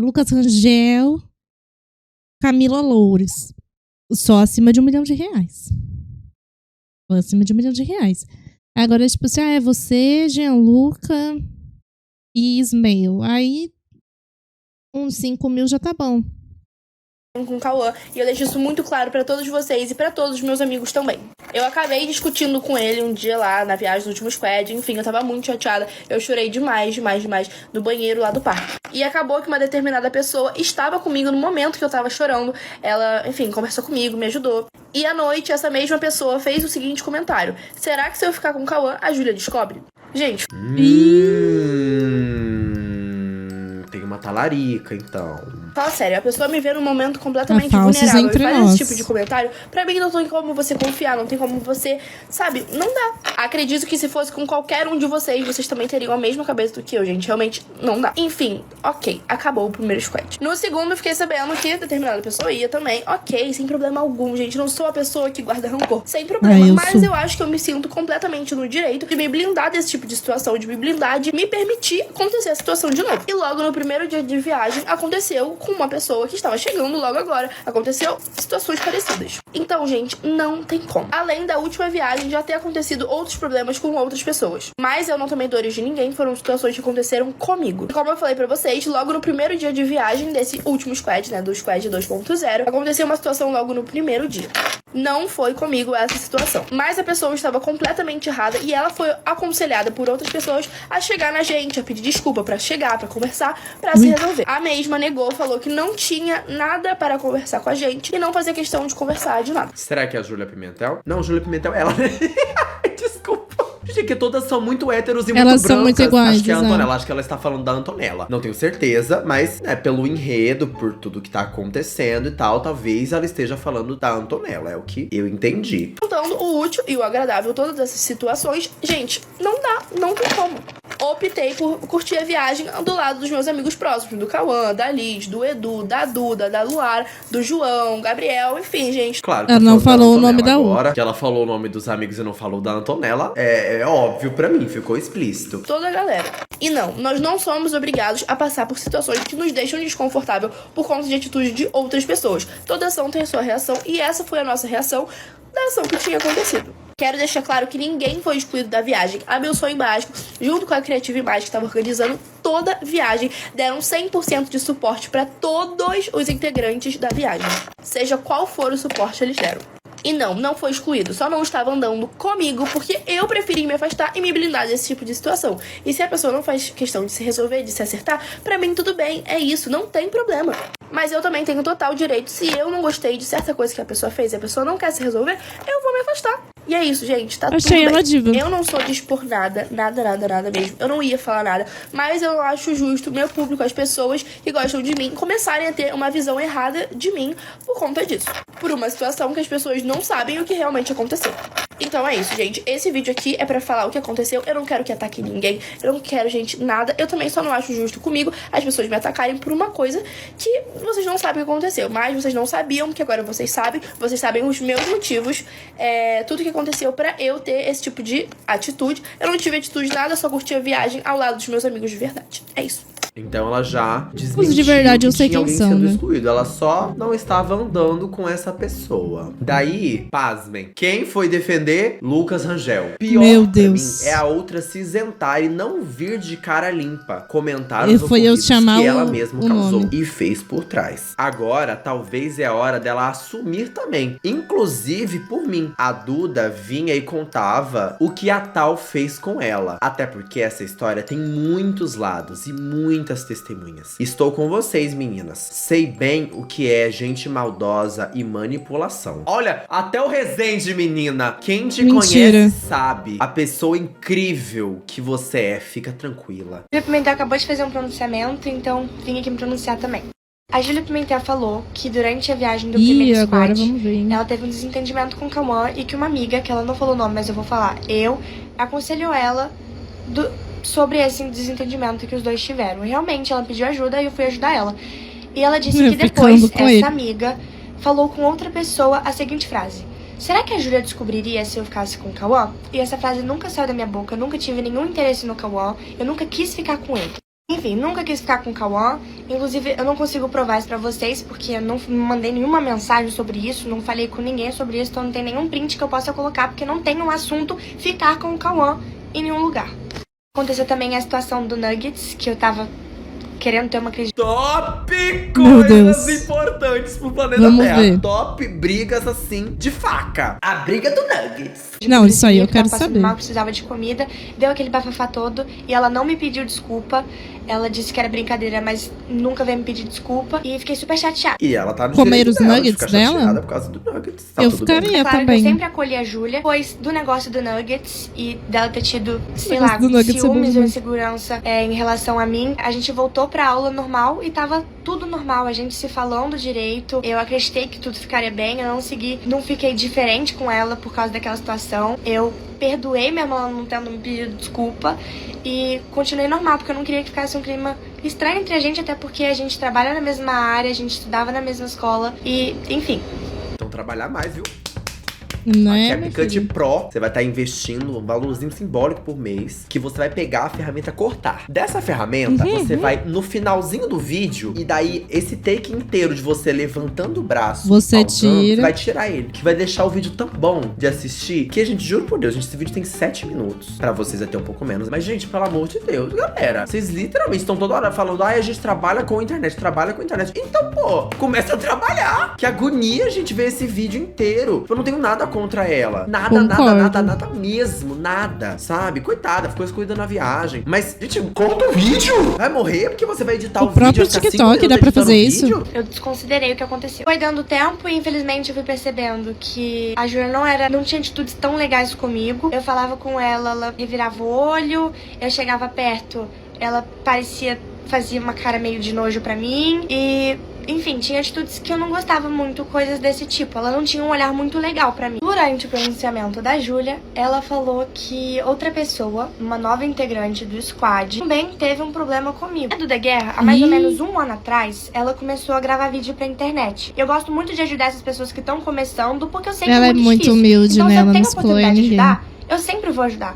A: Lucas Rangel, Camila Loures. Só acima de R$1 milhão. Só acima de R$1 milhão. Agora, tipo assim, é você, Gianluca e Ismael. Aí, uns 5 mil já tá bom.
K: Com o Cauã, e eu deixo isso muito claro pra todos vocês e pra todos os meus amigos também. Eu acabei discutindo com ele um dia lá na viagem do último squad, enfim, eu tava muito chateada, eu chorei demais no banheiro lá do parque. E acabou que uma determinada pessoa estava comigo no momento que eu tava chorando, ela, enfim, conversou comigo, me ajudou. E à noite, essa mesma pessoa fez o seguinte comentário: será que se eu ficar com o Cauã, a Júlia descobre? Gente.
B: Tem uma talarica, então.
K: Fala sério, a pessoa me vê num momento completamente
A: falsos
K: vulnerável
A: entre
K: e faz
A: nós.
K: esse tipo de comentário. Pra mim não tem como você confiar, não tem como você, sabe, não dá. Acredito que se fosse com qualquer um de vocês também teriam a mesma cabeça do que eu, gente. Realmente não dá. Enfim, ok, acabou o primeiro squad. No segundo eu fiquei sabendo que determinada pessoa ia também. Ok, sem problema algum, gente. Não sou a pessoa que guarda rancor. Sem problema. Mas eu acho que eu me sinto completamente no direito de me blindar desse tipo de situação, de me blindar, de me permitir acontecer a situação de novo. E logo no primeiro dia de viagem aconteceu com uma pessoa que estava chegando logo agora. Aconteceu situações parecidas. Então, gente, não tem como. Além da última viagem já ter acontecido outros problemas com outras pessoas. Mas eu não tomei dores de ninguém, foram situações que aconteceram comigo. Como eu falei pra vocês, logo no primeiro dia de viagem desse último squad, né, do squad 2.0, aconteceu uma situação logo no primeiro dia. Não foi comigo essa situação. Mas a pessoa estava completamente errada e ela foi aconselhada por outras pessoas a chegar na gente, a pedir desculpa, pra chegar, pra conversar, pra se resolver. A mesma negou, falou que não tinha nada para conversar com a gente e não fazia questão de conversar de nada.
B: Será que é a Júlia Pimentel? Não, Júlia Pimentel, ela... Desculpa. Gente, que todas são muito héteros e muito brancas.
A: Elas são muito iguais,
B: acho que é a Antonella, acho que ela está falando da Antonella. Não tenho certeza, mas pelo enredo, por tudo que tá acontecendo e tal, talvez ela esteja falando da Antonella, é o que eu entendi.
K: Juntando o útil e o agradável, todas essas situações, gente, não dá, não tem como. Optei por curtir a viagem do lado dos meus amigos próximos, do Cauã, da Liz, do Edu, da Duda, da Luara, do João, Gabriel, enfim, gente.
B: Claro,
A: ela não falou o nome da
B: agora, que ela falou o nome dos amigos e não falou da Antonella, é óbvio pra mim, ficou explícito.
K: Toda a galera. E não, nós não somos obrigados a passar por situações que nos deixam desconfortável por conta de atitude de outras pessoas. Toda ação tem sua reação e essa foi a nossa reação da ação que tinha acontecido. Quero deixar claro que ninguém foi excluído da viagem. A Meu Sonho Mágico, junto com a Creative Imagem, que estava organizando toda a viagem, deram 100% de suporte para todos os integrantes da viagem. Seja qual for o suporte, eles deram. E não foi excluído. Só não estava andando comigo porque eu preferi me afastar e me blindar desse tipo de situação. E se a pessoa não faz questão de se resolver, de se acertar, pra mim tudo bem, é isso, não tem problema. Mas eu também tenho total direito, se eu não gostei de certa coisa que a pessoa fez e a pessoa não quer se resolver, eu vou me afastar. E é isso, gente, tá tudo bem.
A: Ela diva.
K: Eu não sou dispor nada mesmo. Eu não ia falar nada, mas eu acho justo meu público, as pessoas que gostam de mim, começarem a ter uma visão errada de mim por conta disso. Por uma situação que as pessoas não sabem o que realmente aconteceu. Então é isso, gente. Esse vídeo aqui é pra falar o que aconteceu. Eu não quero que ataque ninguém. Eu não quero, gente, nada. Eu também só não acho justo comigo as pessoas me atacarem por uma coisa que vocês não sabem o que aconteceu. Mas vocês não sabiam, que agora vocês sabem. Vocês sabem os meus motivos. Tudo que aconteceu pra eu ter esse tipo de atitude. Eu não tive atitude nada, só curti a viagem ao lado dos meus amigos de verdade. É isso.
B: Então ela já desmentiu
A: os de verdade eu sei
B: que tinha
A: quem
B: alguém
A: são,
B: sendo
A: né?
B: excluído. Ela só não estava andando com essa pessoa. Daí, pasmem, quem foi defender? Lucas Rangel. Pior
A: Meu
B: pra
A: Deus.
B: mim é a outra se isentar e não vir de cara limpa comentar
A: E
B: os
A: foi eu
B: ocorridos
A: chamar
B: que ela
A: o
B: mesma
A: nome.
B: causou e fez por trás. Agora, talvez é a hora dela assumir também. Inclusive, por mim. A Duda vinha e contava o que a tal fez com ela. Até porque essa história tem muitos lados e muitas testemunhas. Estou com vocês, meninas. Sei bem o que é gente maldosa e manipulação. Olha, até o Resende, menina. Quem te
A: Mentira.
B: conhece sabe. A pessoa incrível que você é. Fica tranquila.
E: Júlia Pimentel acabou de fazer um pronunciamento, então vim aqui me pronunciar também. A Júlia Pimentel falou que durante a viagem do primeiro
A: agora
E: squad,
A: vamos ver, hein?
E: ela teve um desentendimento com o Cauã e que uma amiga, que ela não falou o nome, mas eu vou falar, aconselhou ela sobre esse desentendimento que os dois tiveram. Realmente, ela pediu ajuda e eu fui ajudar ela. E ela disse que depois, essa amiga falou com outra pessoa a seguinte frase: será que a Júlia descobriria se eu ficasse com o Cauã? E essa frase nunca saiu da minha boca, eu nunca tive nenhum interesse no Cauã, eu nunca quis ficar com ele. Enfim, nunca quis ficar com o Cauã. Inclusive, eu não consigo provar isso pra vocês, porque eu não mandei nenhuma mensagem sobre isso, não falei com ninguém sobre isso, então não tem nenhum print que eu possa colocar, porque não tem um assunto ficar com o Cauã em nenhum lugar. Aconteceu também a situação do Nuggets, que eu tava querendo ter uma crise.
B: Top
A: Meu
B: coisas
A: Deus.
B: importantes pro planeta
A: Vamos
B: Terra.
A: ver.
B: Top brigas assim de faca. A briga do Nuggets.
A: Não, isso aí eu
E: Tava
A: quero
E: passando
A: saber.
E: mal, precisava de comida, deu aquele bafafá todo e ela não me pediu desculpa. Ela disse que era brincadeira, mas nunca veio me pedir desculpa e fiquei super chateada.
B: E ela tá no
A: Comer
B: direito
A: os
B: dela de
A: nuggets
B: ficar chateada
A: dela?
B: por causa do Nuggets. Tá
A: Eu
B: tudo bem.
A: ficaria
E: Claro que
A: também.
E: eu sempre acolhi a Júlia, depois do negócio do Nuggets e dela ter tido, sei
A: O negócio
E: lá,
A: do Nuggets é bom
E: ciúmes ou
A: demais.
E: insegurança em relação a mim. A gente voltou pra aula normal e tava tudo normal, a gente se falando direito. Eu acreditei que tudo ficaria bem, eu não fiquei diferente com ela por causa daquela situação. Eu perdoei minha irmã não tendo me pedido desculpa e continuei normal, porque eu não queria que ficasse um clima estranho entre a gente, até porque a gente trabalha na mesma área, a gente estudava na mesma escola e, enfim.
B: Então trabalhar mais, viu?
A: Não
B: Aqui
A: é,
B: é
A: meu
B: Picante
A: filho?
B: Pro, você vai estar investindo um valorzinho simbólico por mês, que você vai pegar a ferramenta cortar. Dessa ferramenta, você vai no finalzinho do vídeo, e daí esse take inteiro de você levantando o braço,
A: Você
B: pausando,
A: tira.
B: você vai tirar ele. Que vai deixar o vídeo tão bom de assistir, que a gente, juro por Deus, gente, esse vídeo tem 7 minutos. Pra vocês até um pouco menos. Mas, gente, pelo amor de Deus, galera, vocês literalmente estão toda hora falando, a gente trabalha com internet, trabalha com internet. Então, pô, começa a trabalhar. Que agonia a gente ver esse vídeo inteiro. Eu não tenho nada contra ela. Nada,
A: Concordo.
B: nada mesmo, nada, sabe? Coitada, ficou excluída na viagem. Mas, gente, conta o vídeo! Vai morrer porque você vai editar
A: O
B: o vídeo.
A: próprio
B: ficar 5
A: TikTok
B: minutos
A: dá pra
B: editando
A: fazer
B: o
A: isso.
B: vídeo?
E: Eu desconsiderei o que aconteceu. Foi dando tempo e infelizmente eu fui percebendo que a Júlia não tinha atitudes tão legais comigo. Eu falava com ela me virava o olho, eu chegava perto, ela fazia uma cara meio de nojo pra mim e... Enfim, tinha atitudes que eu não gostava muito, coisas desse tipo. Ela não tinha um olhar muito legal pra mim. Durante o pronunciamento da Júlia, ela falou que outra pessoa, uma nova integrante do squad, também teve um problema comigo. A Duda Guerra, há mais ou menos um ano atrás, ela começou a gravar vídeo pra internet. Eu gosto muito de ajudar essas pessoas que estão começando, porque eu sei que
A: Ela é muito
E: difícil.
A: humilde,
E: Então,
A: né?
E: se eu
A: Ela
E: tenho
A: não
E: a oportunidade de
A: exclui
E: ajudar, eu sempre vou ajudar.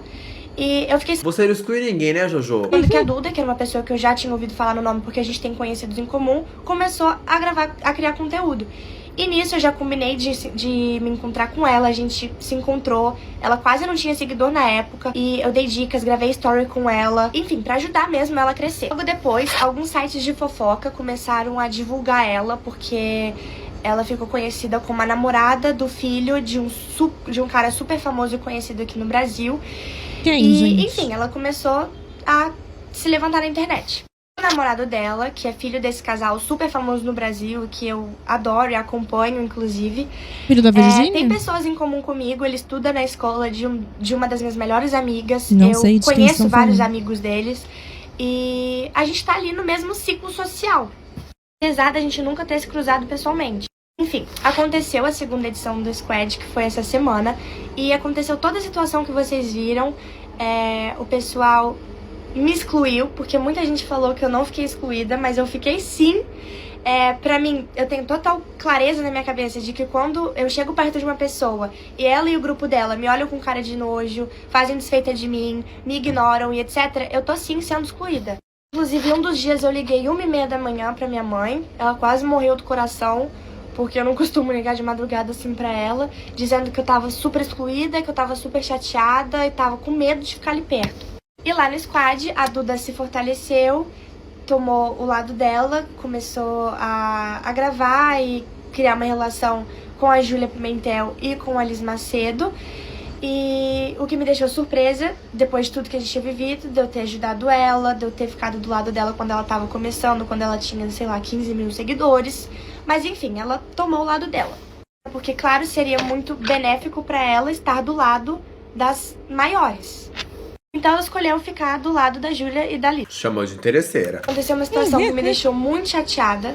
E: E eu fiquei
B: Você não exclui ninguém, né, Jojo?
E: sabendo que a Duda, que era uma pessoa que eu já tinha ouvido falar no nome porque a gente tem conhecidos em comum, começou a criar conteúdo. E nisso eu já combinei de me encontrar com ela, a gente se encontrou. Ela quase não tinha seguidor na época e eu dei dicas, gravei story com ela, enfim, pra ajudar mesmo ela a crescer. Logo depois, alguns sites de fofoca começaram a divulgar ela porque ela ficou conhecida como a namorada do filho de um cara super famoso e conhecido aqui no Brasil.
A: Quem, gente?
E: Enfim, ela começou a se levantar na internet. O namorado dela, que é filho desse casal super famoso no Brasil, que eu adoro e acompanho, inclusive.
A: Filho da Virgínia?
E: Tem pessoas em comum comigo, ele estuda na escola de uma das minhas melhores amigas.
A: Não
E: eu
A: sei de quem
E: conheço
A: estão
E: vários
A: falando.
E: amigos deles. E a gente tá ali no mesmo ciclo social. Apesar da gente nunca ter se cruzado pessoalmente. Enfim, aconteceu a segunda edição do Squad, que foi essa semana. E aconteceu toda a situação que vocês viram. O pessoal me excluiu, porque muita gente falou que eu não fiquei excluída, mas eu fiquei sim. Pra mim, eu tenho total clareza na minha cabeça de que quando eu chego perto de uma pessoa e ela e o grupo dela me olham com cara de nojo, fazem desfeita de mim, me ignoram e etc., eu tô sim sendo excluída. Inclusive, um dos dias eu liguei 1h30 da manhã pra minha mãe, ela quase morreu do coração, porque eu não costumo ligar de madrugada assim pra ela, dizendo que eu tava super excluída, que eu tava super chateada e tava com medo de ficar ali perto. E lá no Squad, a Duda se fortaleceu, tomou o lado dela, começou a gravar e criar uma relação com a Júlia Pimentel e com a Liz Macedo. E o que me deixou surpresa, depois de tudo que a gente tinha vivido, de eu ter ajudado ela, de eu ter ficado do lado dela quando ela tava começando, quando ela tinha, sei lá, 15 mil seguidores. Mas enfim, ela tomou o lado dela. Porque, claro, seria muito benéfico pra ela estar do lado das maiores. Então ela escolheu ficar do lado da Júlia e da Liz.
B: Chamou de interesseira.
E: Aconteceu uma situação que me deixou muito chateada,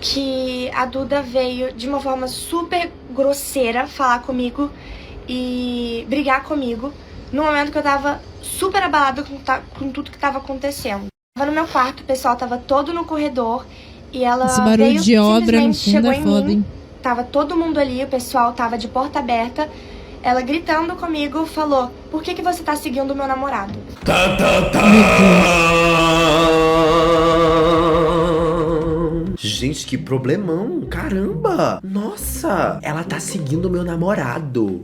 E: que a Duda veio de uma forma super grosseira falar comigo e brigar comigo, no momento que eu tava super abalada com tudo que tava acontecendo. Tava no meu quarto, o pessoal tava todo no corredor, e ela
A: Esse barulho
E: veio,
A: de obra no
E: simplesmente
A: fundo
E: chegou
A: é
E: em
A: foda,
E: mim
A: hein?
E: tava todo mundo ali, o pessoal tava de porta aberta. Ela gritando comigo, falou: por que você tá seguindo o meu namorado?
B: Gente, que problemão. Caramba. Nossa, ela tá seguindo o meu namorado.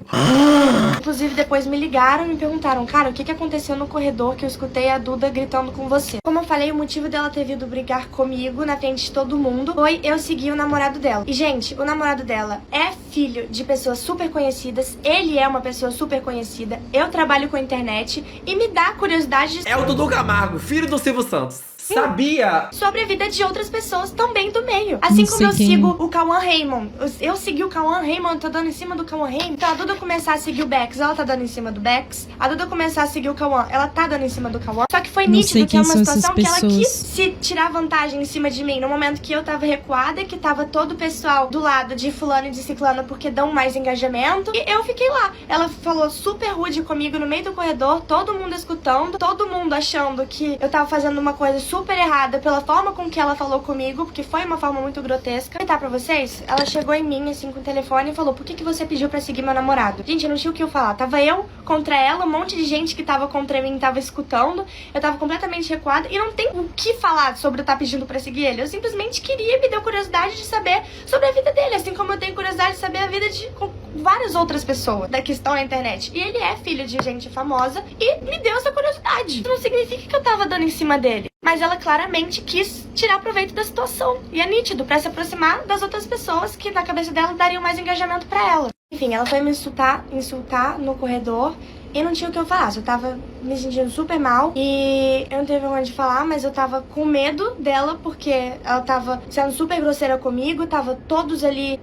E: Inclusive, depois me ligaram e me perguntaram: cara, o que aconteceu no corredor que eu escutei a Duda gritando com você? Como eu falei, o motivo dela ter vindo brigar comigo na frente de todo mundo foi eu seguir o namorado dela. E, gente, o namorado dela é filho de pessoas super conhecidas. Ele é uma pessoa super conhecida. Eu trabalho com a internet e me dá curiosidade de...
B: É o Dudu Camargo, filho do Silvio Santos. Sabia?
E: Sobre a vida de outras pessoas também do meio. Assim como eu sigo o Cauã Raymond. Eu segui o Cauã Raymond, tô dando em cima do Cauã Raymond. Então a Duda começar a seguir o Bex, ela tá dando em cima do Bex. A Duda começar a seguir o Cauã, ela tá dando em cima do Cauã. Só que foi nítido que é uma situação que ela quis se tirar vantagem em cima de mim. No momento que eu tava recuada, que tava todo o pessoal do lado de fulano e de ciclano porque dão mais engajamento. E eu fiquei lá. Ela falou super rude comigo no meio do corredor, todo mundo escutando, todo mundo achando que eu tava fazendo uma coisa super errada pela forma com que ela falou comigo, porque foi uma forma muito grotesca. Vou contar pra vocês, ela chegou em mim, assim, com o telefone e falou: por que você pediu pra seguir meu namorado? Gente, eu não tinha o que eu falar. Tava eu contra ela, um monte de gente que tava contra mim, tava escutando. Eu tava completamente recuada e não tem o que falar sobre eu estar pedindo pra seguir ele. Eu simplesmente queria, me deu curiosidade de saber sobre a vida dele, assim como eu tenho curiosidade de saber a vida de várias outras pessoas que estão na internet. E ele é filho de gente famosa e me deu essa curiosidade. Isso não significa que eu tava dando em cima dele. Mas ela claramente quis tirar proveito da situação. E é nítido, pra se aproximar das outras pessoas que na cabeça dela dariam mais engajamento pra ela. Enfim, ela foi me insultar no corredor e não tinha o que eu falar. Eu tava me sentindo super mal e eu não tenho vergonha de falar, mas eu tava com medo dela porque ela tava sendo super grosseira comigo, tava todos ali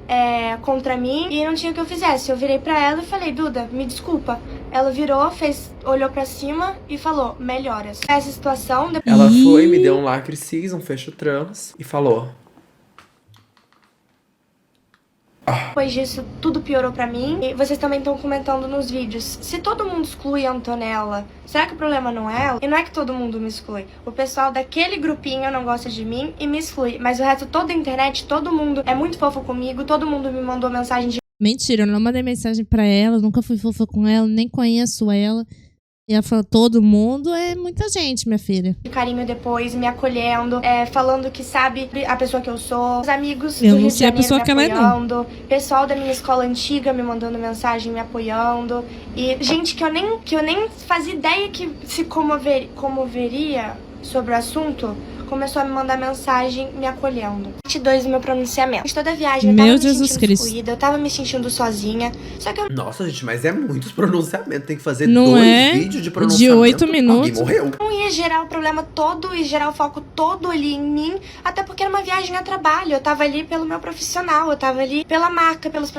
E: contra mim e não tinha o que eu fizesse. Eu virei pra ela e falei: Duda, me desculpa. Ela virou, olhou pra cima e falou: melhoras. Essa situação...
B: Ela foi, me deu um lacre cis, um fecho trans e falou:
E: depois disso, tudo piorou pra mim. E vocês também estão comentando nos vídeos: se todo mundo exclui a Antonella, será que o problema não é ela? E não é que todo mundo me exclui. O pessoal daquele grupinho não gosta de mim e me exclui. Mas o resto, toda a internet, todo mundo é muito fofo comigo. Todo mundo me mandou mensagem de...
A: Mentira, eu não mandei mensagem pra ela, nunca fui fofa com ela, nem conheço ela. E ela falou: todo mundo é muita gente, minha filha.
E: carinho depois, me acolhendo, falando que sabe a pessoa que eu sou, os amigos
A: eu
E: do
A: não
E: Rio de
A: sei a
E: Janeiro
A: pessoa
E: me
A: que ela é,
E: apoiando,
A: não.
E: pessoal da minha escola antiga me mandando mensagem, me apoiando, e gente que eu nem fazia ideia que se comoveria sobre o assunto, começou a me mandar mensagem me acolhendo. Parte 2 do meu pronunciamento. De toda a viagem eu tava me sentindo excluída, eu tava me sentindo sozinha, só que eu...
B: Nossa, gente, mas é muitos pronunciamentos. Tem que fazer
A: não
B: 2 vídeos de pronunciamento.
A: De 8 minutos.
B: Alguém morreu.
E: Não ia gerar o problema todo e gerar o foco todo ali em mim, até porque era uma viagem a trabalho. Eu tava ali pelo meu profissional, eu tava ali pela marca, pelos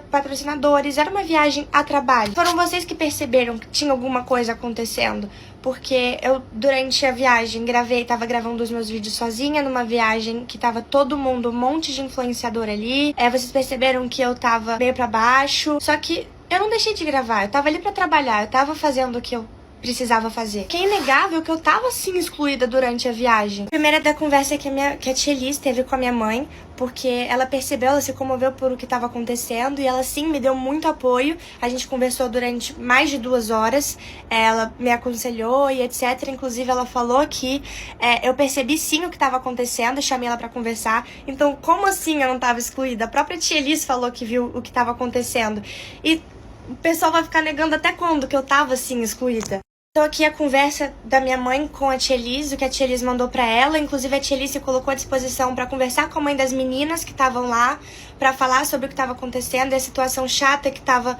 E: patrocinadores, era uma viagem a trabalho. Foram vocês que perceberam que tinha alguma coisa acontecendo, porque eu, durante a viagem, tava gravando os meus vídeos sozinha, numa viagem que tava todo mundo, um monte de influenciador ali. Vocês perceberam que eu tava meio pra baixo, só que eu não deixei de gravar, eu tava ali pra trabalhar, eu tava fazendo o que eu precisava fazer. Que é inegável que eu tava, assim, excluída durante a viagem. A primeira da conversa que a tia Liz teve com a minha mãe, porque ela percebeu, ela se comoveu por o que estava acontecendo e ela, sim, me deu muito apoio. A gente conversou durante mais de 2 horas, ela me aconselhou e etc. Inclusive, ela falou que eu percebi, sim, o que estava acontecendo, eu chamei ela pra conversar. Então, como assim eu não tava excluída? A própria tia Liz falou que viu o que estava acontecendo. E o pessoal vai ficar negando até quando que eu tava, assim, excluída. Então aqui a conversa da minha mãe com a tia Liz, o que a tia Liz mandou pra ela. Inclusive a tia Liz se colocou à disposição pra conversar com a mãe das meninas que estavam lá, pra falar sobre o que estava acontecendo, a situação chata que estava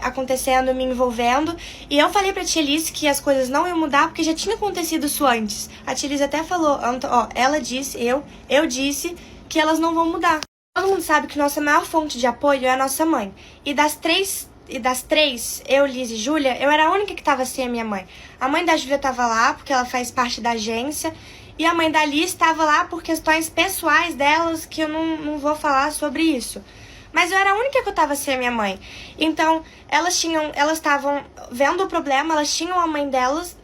E: acontecendo, me envolvendo. E eu falei pra tia Liz que as coisas não iam mudar porque já tinha acontecido isso antes. A tia Liz até falou, ela disse, eu disse que elas não vão mudar. Todo mundo sabe que nossa maior fonte de apoio é a nossa mãe. E das três, eu, Liz e Júlia, eu era a única que tava sem a minha mãe. A mãe da Júlia tava lá, porque ela faz parte da agência, e a mãe da Liz tava lá por questões pessoais delas, que eu não vou falar sobre isso. Mas eu era a única que eu tava sem a minha mãe. Então, elas estavam vendo o problema, elas tinham a mãe delas,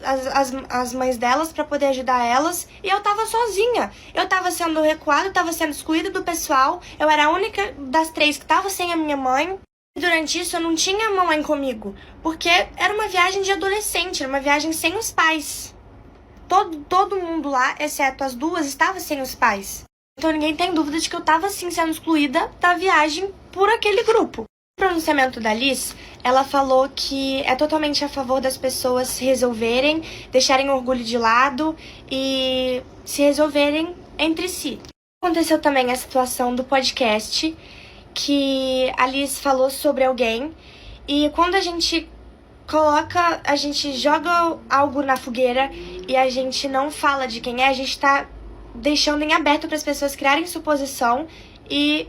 E: as mães delas pra poder ajudar elas, e eu tava sozinha. Eu tava sendo recuada, eu tava sendo excluída do pessoal, eu era a única das 3 que tava sem a minha mãe. E durante isso eu não tinha mamãe comigo, porque era uma viagem de adolescente, era uma viagem sem os pais. Todo mundo lá, exceto as 2, estava sem os pais. Então ninguém tem dúvida de que eu tava sim sendo excluída da viagem por aquele grupo. No pronunciamento da Liz, ela falou que é totalmente a favor das pessoas se resolverem, deixarem o orgulho de lado e se resolverem entre si. Aconteceu também a situação do podcast, que a Liz falou sobre alguém, e quando a gente joga algo na fogueira e a gente não fala de quem é, a gente tá deixando em aberto para as pessoas criarem suposição e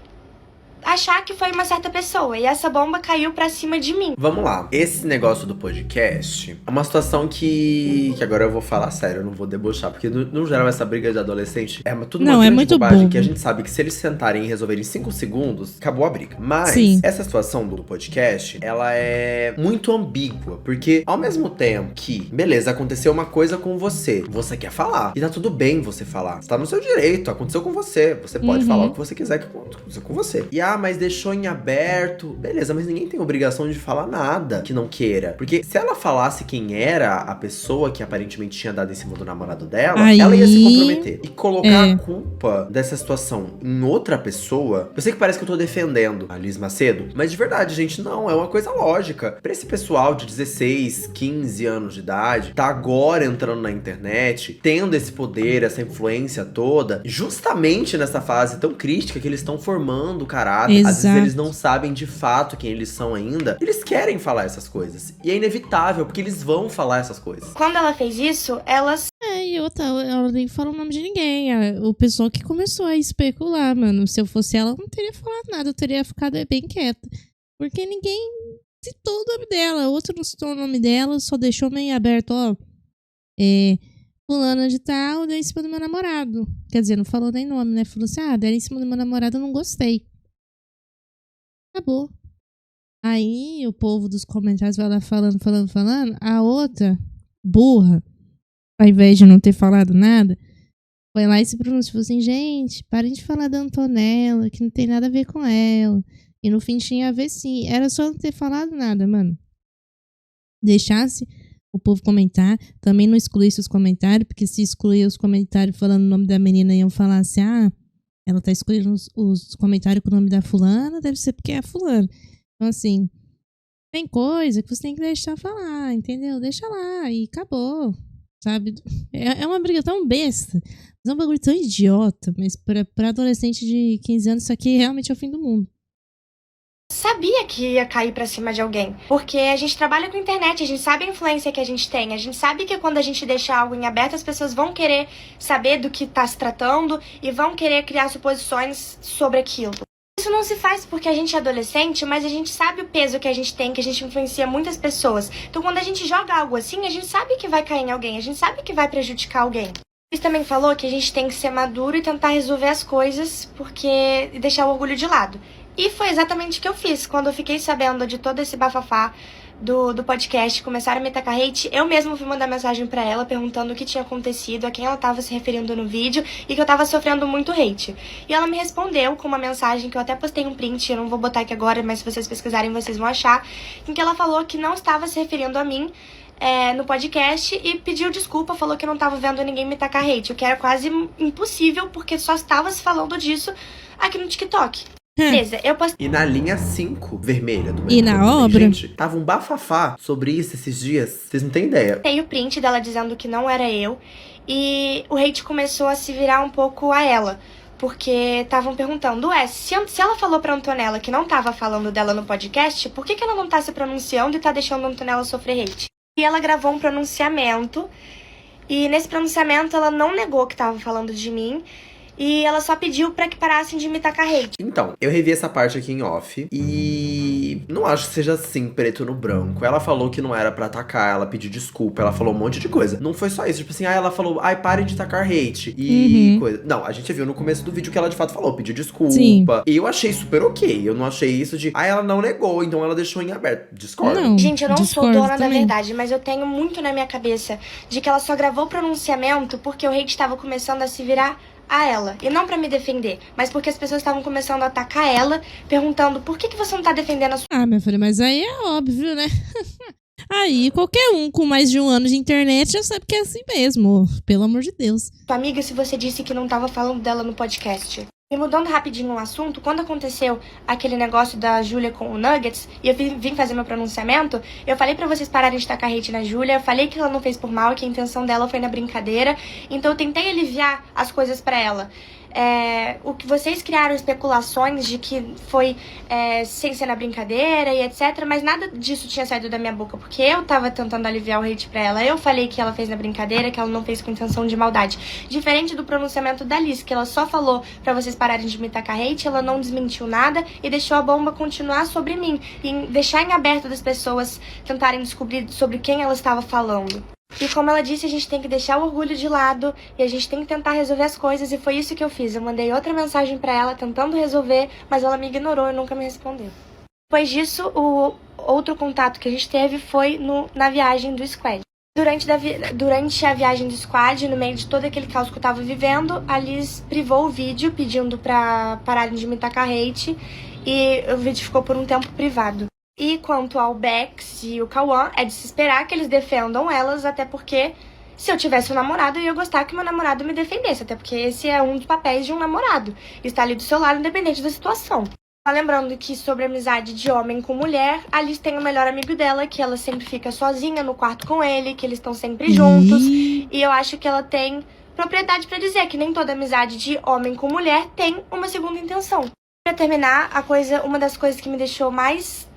E: achar que foi uma certa pessoa. E essa bomba caiu pra cima de mim.
B: Vamos lá. Esse negócio do podcast é uma situação que agora eu vou falar sério, eu não vou debochar. Porque, no geral, essa briga de adolescente é tudo uma grande
A: muito
B: bobagem
A: bobo.
B: que a gente sabe que se eles sentarem e resolverem em 5 segundos, acabou a briga. Mas,
A: Sim.
B: essa situação do podcast, ela é muito ambígua. Porque, ao mesmo tempo que, beleza, aconteceu uma coisa com você quer falar. E tá tudo bem você falar. Você tá no seu direito, aconteceu com você. Você pode falar o que você quiser que aconteceu com você. E, mas deixou em aberto. Beleza, mas ninguém tem obrigação de falar nada que não queira. Porque se ela falasse quem era a pessoa que aparentemente tinha dado em cima do namorado dela, ela ia se comprometer. E colocar a culpa dessa situação em outra pessoa, eu sei que parece que eu tô defendendo a Liz Macedo, mas de verdade, gente, não, é uma coisa lógica. Pra esse pessoal de 16, 15 anos de idade, tá agora entrando na internet, tendo esse poder, essa influência toda, justamente nessa fase tão crítica que eles estão formando o caráter. Às vezes eles não sabem de fato quem eles são ainda. Eles querem falar essas coisas. E é inevitável, porque eles vão falar essas coisas.
E: Quando ela fez isso,
A: E outra, ela nem falou o nome de ninguém. O pessoal que começou a especular, mano. Se eu fosse ela, eu não teria falado nada. Eu teria ficado bem quieta. Porque ninguém citou o nome dela. Outro não citou o nome dela, só deixou meio aberto, ó. Fulana de tal, deu em cima do meu namorado. Quer dizer, não falou nem nome, né? Falou assim, deu em cima do meu namorado, eu não gostei. Acabou. Aí o povo dos comentários vai lá falando. A outra, burra, ao invés de não ter falado nada, foi lá e se pronunciou. Falou assim, gente, parem de falar da Antonella, que não tem nada a ver com ela. E no fim tinha a ver sim. Era só não ter falado nada, mano. Deixasse o povo comentar. Também não excluísse os comentários, porque se excluir os comentários falando o nome da menina, iam falar assim, ela tá excluindo os comentários com o nome da fulana, deve ser porque é a fulana. Então, assim, tem coisa que você tem que deixar falar, entendeu? Deixa lá e acabou, sabe? É uma briga tão besta, mas é um bagulho tão idiota, mas pra adolescente de 15 anos, isso aqui realmente é o fim do mundo.
E: Sabia que ia cair pra cima de alguém. Porque a gente trabalha com internet, a gente sabe a influência que a gente tem. A gente sabe que quando a gente deixa algo em aberto, as pessoas vão querer saber do que tá se tratando e vão querer criar suposições sobre aquilo. Isso não se faz porque a gente é adolescente, mas a gente sabe o peso que a gente tem, que a gente influencia muitas pessoas. Então quando a gente joga algo assim, a gente sabe que vai cair em alguém, a gente sabe que vai prejudicar alguém. Ele também falou que a gente tem que ser maduro e tentar resolver as coisas e deixar o orgulho de lado. E foi exatamente o que eu fiz. Quando eu fiquei sabendo de todo esse bafafá do podcast, começaram a me tacar hate, eu mesma fui mandar mensagem pra ela perguntando o que tinha acontecido, a quem ela tava se referindo no vídeo e que eu tava sofrendo muito hate. E ela me respondeu com uma mensagem que eu até postei um print, eu não vou botar aqui agora, mas se vocês pesquisarem vocês vão achar, em que ela falou que não estava se referindo a mim no podcast e pediu desculpa, falou que não tava vendo ninguém me tacar hate, o que era quase impossível porque só estava se falando disso aqui no TikTok. Beleza, eu postei.
B: E na linha 5, vermelha do
A: E na obra?
B: Gente, tava um bafafá sobre isso esses dias. Vocês não têm ideia.
E: Tem o print dela dizendo que não era eu. E o hate começou a se virar um pouco a ela. Porque estavam perguntando, se ela falou pra Antonella que não tava falando dela no podcast, por que ela não tá se pronunciando e tá deixando a Antonella sofrer hate? E ela gravou um pronunciamento. E nesse pronunciamento ela não negou que tava falando de mim. E ela só pediu pra que parassem de me tacar hate.
B: Então, eu revi essa parte aqui em off e não acho que seja assim, preto no branco. Ela falou que não era pra atacar, ela pediu desculpa, ela falou um monte de coisa. Não foi só isso, tipo assim, ela falou, parem de tacar hate e coisa. Não, a gente viu no começo do vídeo que ela de fato falou, pediu desculpa.
A: Sim.
B: E eu achei super ok, eu não achei isso de, ela não negou, então ela deixou em aberto. Discordo.
A: Não,
E: Gente, eu não sou
A: discordo
E: dona da
A: também.
E: verdade, mas eu tenho muito na minha cabeça de que ela só gravou o pronunciamento porque o hate estava começando a se virar a ela. E não pra me defender, mas porque as pessoas estavam começando a atacar ela, perguntando por que você não tá defendendo a sua
A: Minha filha, mas aí é óbvio, né? Aí qualquer um com mais de 1 ano de internet já sabe que é assim mesmo. Pelo amor de Deus.
E: amiga se você disse que não tava falando dela no podcast. E mudando rapidinho o assunto, quando aconteceu aquele negócio da Júlia com o Nuggets, e eu vim fazer meu pronunciamento, eu falei pra vocês pararem de tacar hate na Júlia, eu falei que ela não fez por mal, que a intenção dela foi na brincadeira, então eu tentei aliviar as coisas pra ela. O que vocês criaram especulações de que foi sem ser na brincadeira e etc, mas nada disso tinha saído da minha boca, porque eu tava tentando aliviar o hate pra ela. Eu falei que ela fez na brincadeira, que ela não fez com intenção de maldade. Diferente do pronunciamento da Liz, que ela só falou pra vocês pararem de me tacar hate, ela não desmentiu nada e deixou a bomba continuar sobre mim, e deixar em aberto das pessoas tentarem descobrir sobre quem ela estava falando. E como ela disse, a gente tem que deixar o orgulho de lado e a gente tem que tentar resolver as coisas, e foi isso que eu fiz. Eu mandei outra mensagem pra ela tentando resolver, mas ela me ignorou e nunca me respondeu. Depois disso, o outro contato que a gente teve foi na viagem do Squad. Durante a viagem do Squad, no meio de todo aquele caos que eu tava vivendo, a Liz privou o vídeo pedindo pra pararem de me tacar hate, e o vídeo ficou por um tempo privado. E quanto ao Bex e o Cauã, é de se esperar que eles defendam elas, até porque se eu tivesse um namorado, eu ia gostar que meu namorado me defendesse, até porque esse é um dos papéis de um namorado, estar ali do seu lado independente da situação. Lembrando que sobre a amizade de homem com mulher, a Liz tem o melhor amigo dela, que ela sempre fica sozinha no quarto com ele, que eles estão sempre juntos, e eu acho que ela tem propriedade pra dizer que nem toda amizade de homem com mulher tem uma segunda intenção. Pra terminar, uma das coisas que me deixou mais,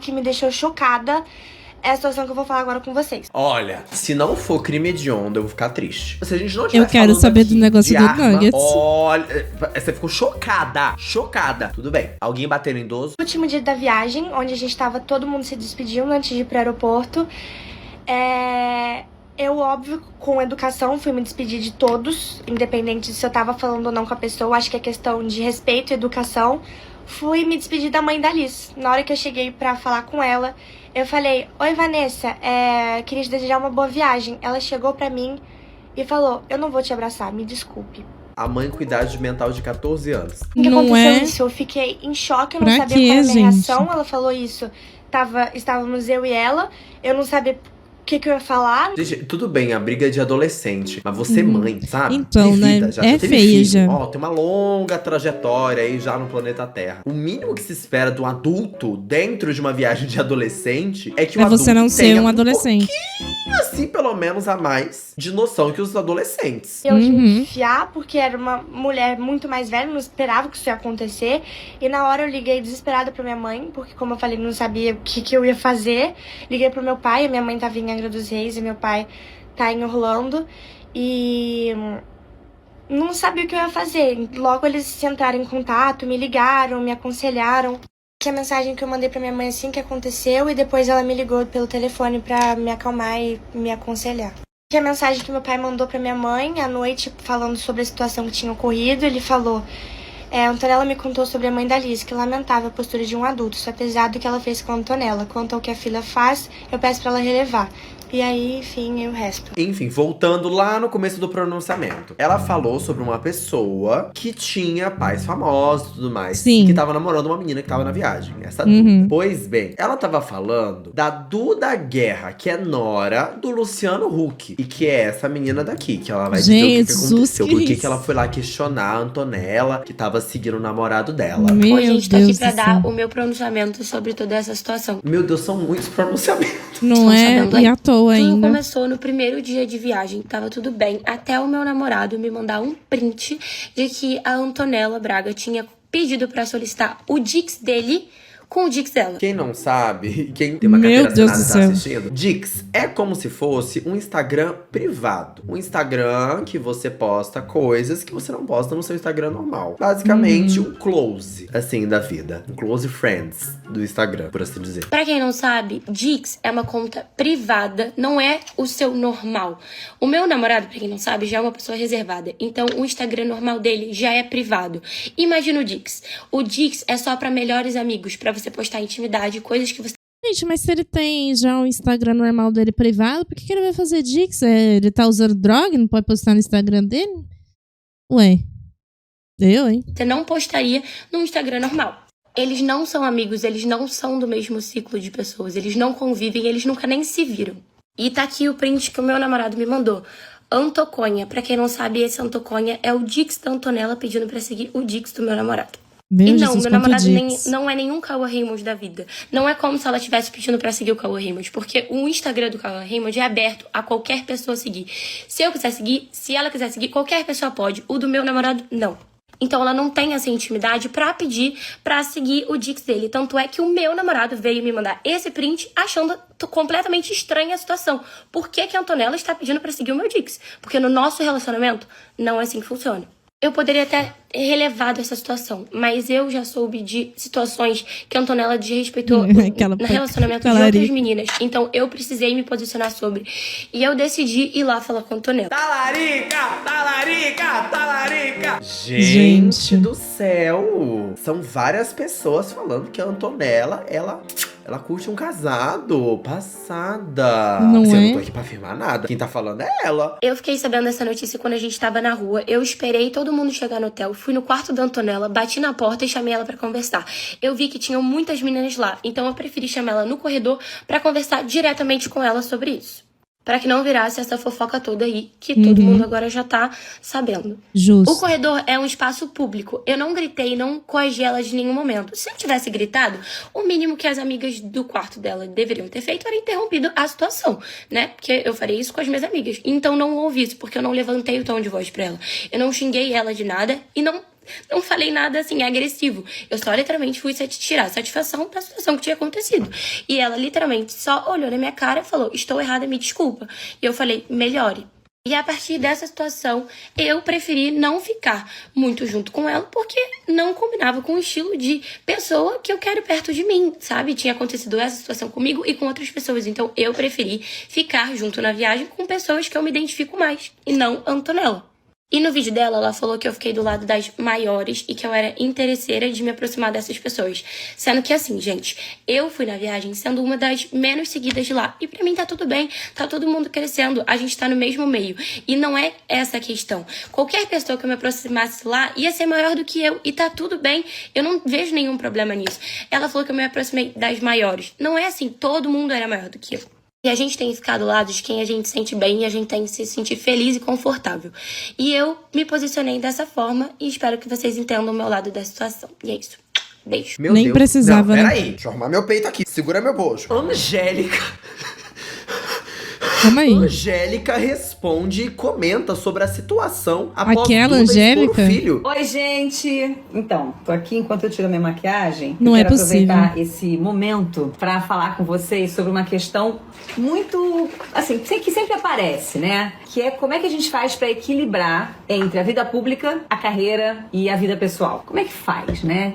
E: que me deixou chocada, é a situação que eu vou falar agora com vocês.
B: Olha, se não for crime hediondo, eu vou ficar triste. Se a gente não tiver
A: Eu quero saber do negócio do Nuggets.
B: Olha, você ficou chocada. Chocada. Tudo bem. Alguém batendo em idoso?
E: No último dia da viagem, onde a gente tava todo mundo se despedindo antes de ir pro aeroporto, eu, óbvio, com educação, fui me despedir de todos, independente se eu tava falando ou não com a pessoa. Acho que é questão de respeito e educação. Fui me despedir da mãe da Liz. Na hora que eu cheguei pra falar com ela, eu falei: oi, Vanessa, queria te desejar uma boa viagem. Ela chegou pra mim e falou: eu não vou te abraçar, me desculpe.
B: A mãe com idade mental de 14 anos.
E: O que aconteceu isso? Eu fiquei em choque, eu não sabia qual era a minha reação. Ela falou isso, estávamos eu e ela, eu não sabia o que eu ia falar.
B: Gente, tudo bem, a briga é de adolescente, mas você mãe, sabe?
A: Então,
B: vida,
A: né?
B: já
A: É
B: teve
A: feio,
B: filho.
A: já.
B: Ó, tem uma longa trajetória aí já no planeta Terra. O mínimo que se espera de um adulto dentro de uma viagem de adolescente é que o adulto
A: você não ser
B: tenha
A: um adolescente.
B: assim, pelo menos, a mais de noção que os adolescentes.
E: Eu tive que enfiar, porque era uma mulher muito mais velha, não esperava que isso ia acontecer. E na hora eu liguei desesperada pra minha mãe, porque como eu falei, não sabia o que eu ia fazer. Liguei pro meu pai, a minha mãe tava em Angra dos Reis e meu pai tá em Orlando. E não sabia o que eu ia fazer. Logo eles entraram em contato, me ligaram, me aconselharam. Que a mensagem que eu mandei pra minha mãe assim que aconteceu, e depois ela me ligou pelo telefone pra me acalmar e me aconselhar. Que a mensagem que meu pai mandou pra minha mãe à noite, falando sobre a situação que tinha ocorrido, ele falou: Antonella me contou sobre a mãe da Liz, que lamentava a postura de um adulto, só apesar do que ela fez com a Antonella. Quanto ao que a filha faz, eu peço pra ela relevar. E aí, enfim, o resto.
B: Enfim, voltando lá no começo do pronunciamento. Ela falou sobre uma pessoa que tinha pais famosos e tudo mais.
A: Sim.
B: E que tava namorando uma menina que tava na viagem. Essa Duda. Pois bem, ela tava falando da Duda Guerra, que é nora do Luciano Huck. E que é essa menina daqui, que ela vai dizer o que aconteceu. Por que ela foi lá questionar a Antonella, que tava seguindo o namorado dela.
C: Oi, gente, tô aqui pra dar o meu pronunciamento sobre toda essa situação.
B: Meu Deus, são muitos pronunciamentos.
A: Não é? E à toa
C: Tudo
A: ainda.
C: começou no primeiro dia de viagem, tava tudo bem, até o meu namorado me mandar um print de que a Antonella Braga tinha pedido pra solicitar o Dix dele com o Dix dela.
B: Quem não sabe, quem tem uma
A: Meu
B: carteira
A: Deus
B: assinada e
A: do
B: tá
A: céu.
B: assistindo, Dix é como se fosse um Instagram privado. Um Instagram que você posta coisas que você não posta no seu Instagram normal. Basicamente, um close, assim, da vida. Um close friends do Instagram, por assim dizer.
C: Pra quem não sabe, Dix é uma conta privada, não é o seu normal. O meu namorado, pra quem não sabe, já é uma pessoa reservada. Então, o Instagram normal dele já é privado. Imagina o Dix. O Dix é só pra melhores amigos, pra você postar intimidade, coisas que você...
A: Gente, mas se ele tem já um Instagram normal dele privado, por que ele vai fazer Dix? Ele tá usando droga? Não pode postar no Instagram dele? Ué. Hein?
C: Você não postaria no Instagram normal. Eles não são amigos, eles não são do mesmo ciclo de pessoas, eles não convivem, eles nunca nem se viram. E tá aqui o print que o meu namorado me mandou. Antoconha. Pra quem não sabe, esse Antoconha é o Dix da Antonella pedindo pra seguir o Dix do meu namorado.
A: Meu
C: E não,
A: Jesus,
C: meu
A: quanto
C: namorado
A: Dix.
C: não é nenhum Cauã Raymond da vida. Não é como se ela estivesse pedindo pra seguir o Cauã Raymond, porque o Instagram do Cauã Raymond é aberto a qualquer pessoa seguir. Se eu quiser seguir, se ela quiser seguir, qualquer pessoa pode. O do meu namorado, não. Então ela não tem essa intimidade pra pedir pra seguir o Dix dele. Tanto é que o meu namorado veio me mandar esse print achando completamente estranha a situação. Por que que a Antonella está pedindo pra seguir o meu Dix? Porque no nosso relacionamento não é assim que funciona. Eu poderia até relevado essa situação, mas eu já soube de situações que a Antonella desrespeitou no relacionamento de outras meninas. Então eu precisei me posicionar sobre. E eu decidi ir lá falar com a Antonella.
B: Talarica! Talarica! Talarica! Gente do céu! São várias pessoas falando que a Antonella, ela curte um casado. Passada.
A: Não
B: assim,
A: é?
B: Eu não tô aqui pra afirmar nada. Quem tá falando é ela.
C: Eu fiquei sabendo dessa notícia quando a gente tava na rua. Eu esperei todo mundo chegar no hotel. Fui no quarto da Antonella, bati na porta e chamei ela pra conversar. Eu vi que tinham muitas meninas lá, então eu preferi chamar ela no corredor pra conversar diretamente com ela sobre isso. Pra que não virasse essa fofoca toda aí, que todo mundo agora já tá sabendo.
A: Justo.
C: O corredor é um espaço público. Eu não gritei, não coagi ela de nenhum momento. Se eu tivesse gritado, o mínimo que as amigas do quarto dela deveriam ter feito era interrompido a situação, né? Porque eu faria isso com as minhas amigas. Então não ouvi isso, porque eu não levantei o tom de voz pra ela. Eu não xinguei ela de nada e não falei nada, assim, agressivo. Eu só, literalmente, fui tirar satisfação da situação que tinha acontecido. E ela, literalmente, só olhou na minha cara e falou, estou errada, me desculpa. E eu falei, melhore. E a partir dessa situação, eu preferi não ficar muito junto com ela, porque não combinava com o estilo de pessoa que eu quero perto de mim, sabe? Tinha acontecido essa situação comigo e com outras pessoas. Então, eu preferi ficar junto na viagem com pessoas que eu me identifico mais, e não Antonella. E no vídeo dela, ela falou que eu fiquei do lado das maiores e que eu era interesseira de me aproximar dessas pessoas. Sendo que assim, gente, eu fui na viagem sendo uma das menos seguidas de lá. E pra mim tá tudo bem, tá todo mundo crescendo, a gente tá no mesmo meio. E não é essa a questão. Qualquer pessoa que eu me aproximasse lá ia ser maior do que eu e tá tudo bem. Eu não vejo nenhum problema nisso. Ela falou que eu me aproximei das maiores. Não é assim, todo mundo era maior do que eu. E a gente tem ficado ao lado de quem a gente sente bem e a gente tem que se sentir feliz e confortável. E eu me posicionei dessa forma e espero que vocês entendam o meu lado da situação. E é isso. Beijo.
B: Meu
A: Nem
B: Deus.
A: precisava,
B: Não,
A: né?
B: peraí. Deixa eu arrumar meu peito aqui. Segura meu bojo. Angélica.
A: Calma aí.
B: Angélica responde e comenta sobre a situação após
A: Aquela
B: Duda expor
A: Angélica?
B: o filho.
L: Oi, gente! Então, tô aqui enquanto eu tiro a minha maquiagem.
A: Não
L: eu
A: é
L: quero
A: possível.
L: aproveitar esse momento pra falar com vocês sobre uma questão muito, assim, que sempre aparece, né? Que é como é que a gente faz pra equilibrar entre a vida pública, a carreira e a vida pessoal. Como é que faz, né?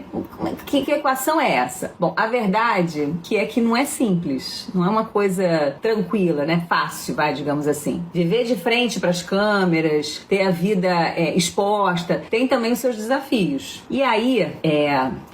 L: Que equação é essa? Bom, a verdade é que não é simples. Não é uma coisa tranquila, né? Fácil, digamos assim. Viver de frente para as câmeras, ter a vida exposta, tem também os seus desafios. E aí,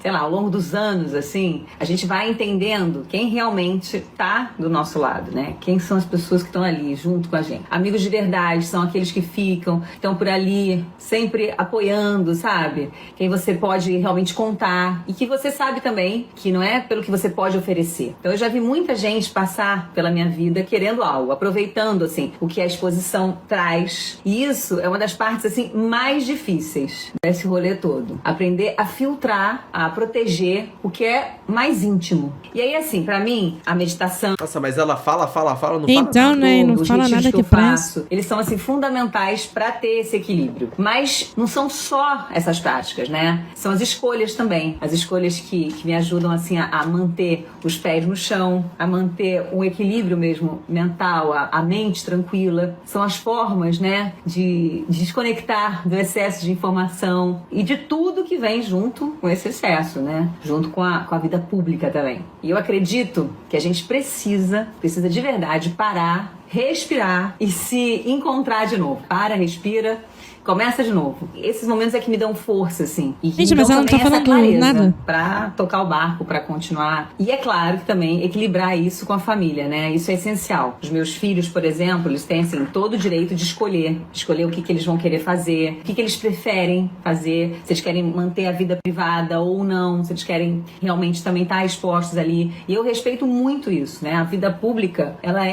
L: sei lá, ao longo dos anos, assim, a gente vai entendendo quem realmente tá do nosso lado, né? Quem são as pessoas que estão ali junto com a gente. Amigos de verdade são aqueles que ficam, estão por ali, sempre apoiando, sabe? Quem você pode realmente contar e que você sabe também que não é pelo que você pode oferecer. Então eu já vi muita gente passar pela minha vida querendo algo, aproveitando aproveitando, assim, o que a exposição traz. E isso é uma das partes, assim, mais difíceis desse rolê todo. Aprender a filtrar, a proteger o que é mais íntimo. E aí, assim, pra mim, a meditação...
B: Nossa, mas ela fala, não fala
A: então,
B: nada.
A: né, não fala nada que
L: faço, eles são, assim, fundamentais pra ter esse equilíbrio. Mas não são só essas práticas, né? São as escolhas também. As escolhas que me ajudam, assim, a manter os pés no chão, a manter um equilíbrio mesmo mental, a mente tranquila. São as formas, né, de desconectar do excesso de informação e de tudo que vem junto com esse excesso, né? Junto com a vida pública também. E eu acredito que a gente precisa de verdade parar, respirar e se encontrar de novo. Para, respira, começa de novo. Esses momentos é que me dão força, assim. E
A: gente, mas ela não tá falando nada
L: pra tocar o barco, pra continuar. E é claro que também equilibrar isso com a família, né? Isso é essencial. Os meus filhos, por exemplo, eles têm, assim, todo o direito de escolher o que eles vão querer fazer, o que eles preferem fazer, se eles querem manter a vida privada ou não, se eles querem realmente também estar expostos ali. E eu respeito muito isso, né? A vida pública, ela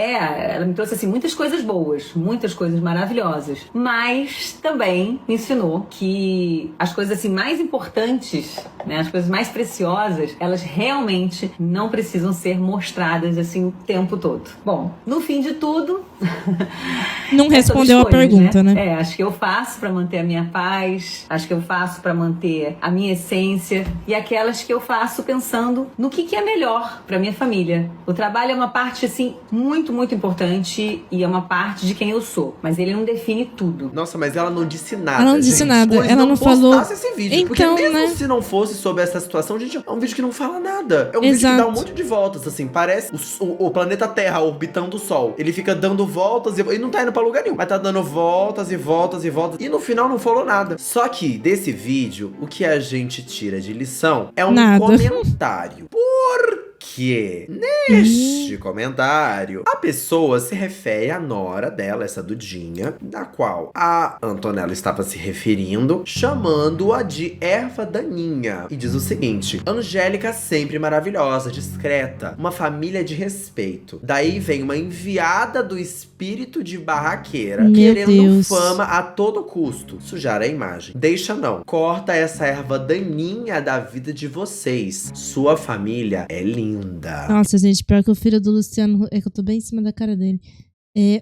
L: me trouxe, assim, muitas coisas boas, muitas coisas maravilhosas, mas também me ensinou que as coisas, assim, mais importantes, né, as coisas mais preciosas, elas realmente não precisam ser mostradas, assim, o tempo todo. Bom, no fim de tudo...
A: Não respondeu a pergunta, né?
L: Acho que eu faço pra manter a minha paz, acho que eu faço pra manter a minha essência e aquelas que eu faço pensando no que é melhor pra minha família. O trabalho é uma parte, assim, muito, muito importante e é uma parte de quem eu sou, mas ele não define tudo.
B: Nossa, mas ela não disse nada.
A: Ela não disse nada.
B: Pois
A: ela não falou.
B: Esse vídeo,
A: então,
B: porque mesmo
A: né?
B: se não fosse sobre essa situação, gente, é um vídeo que não fala nada. É um vídeo que dá um monte de voltas, assim. Parece o planeta Terra orbitando o Sol. Ele fica dando voltas e não tá indo pra lugar nenhum. Mas tá dando voltas e voltas e voltas. E no final não falou nada. Só que desse vídeo, o que a gente tira de lição é um comentário. Porque neste comentário, a pessoa se refere à nora dela, essa Dudinha, da qual a Antonella estava se referindo, chamando-a de erva daninha. E diz o seguinte: Angélica sempre maravilhosa, discreta, uma família de respeito. Daí vem uma enviada do espírito de barraqueira, querendo fama a todo custo. Sujar a imagem. Deixa não. Corta essa erva daninha da vida de vocês. Sua família é linda.
A: Nossa, gente, pior que o filho do Luciano Huck. É que eu tô bem em cima da cara dele.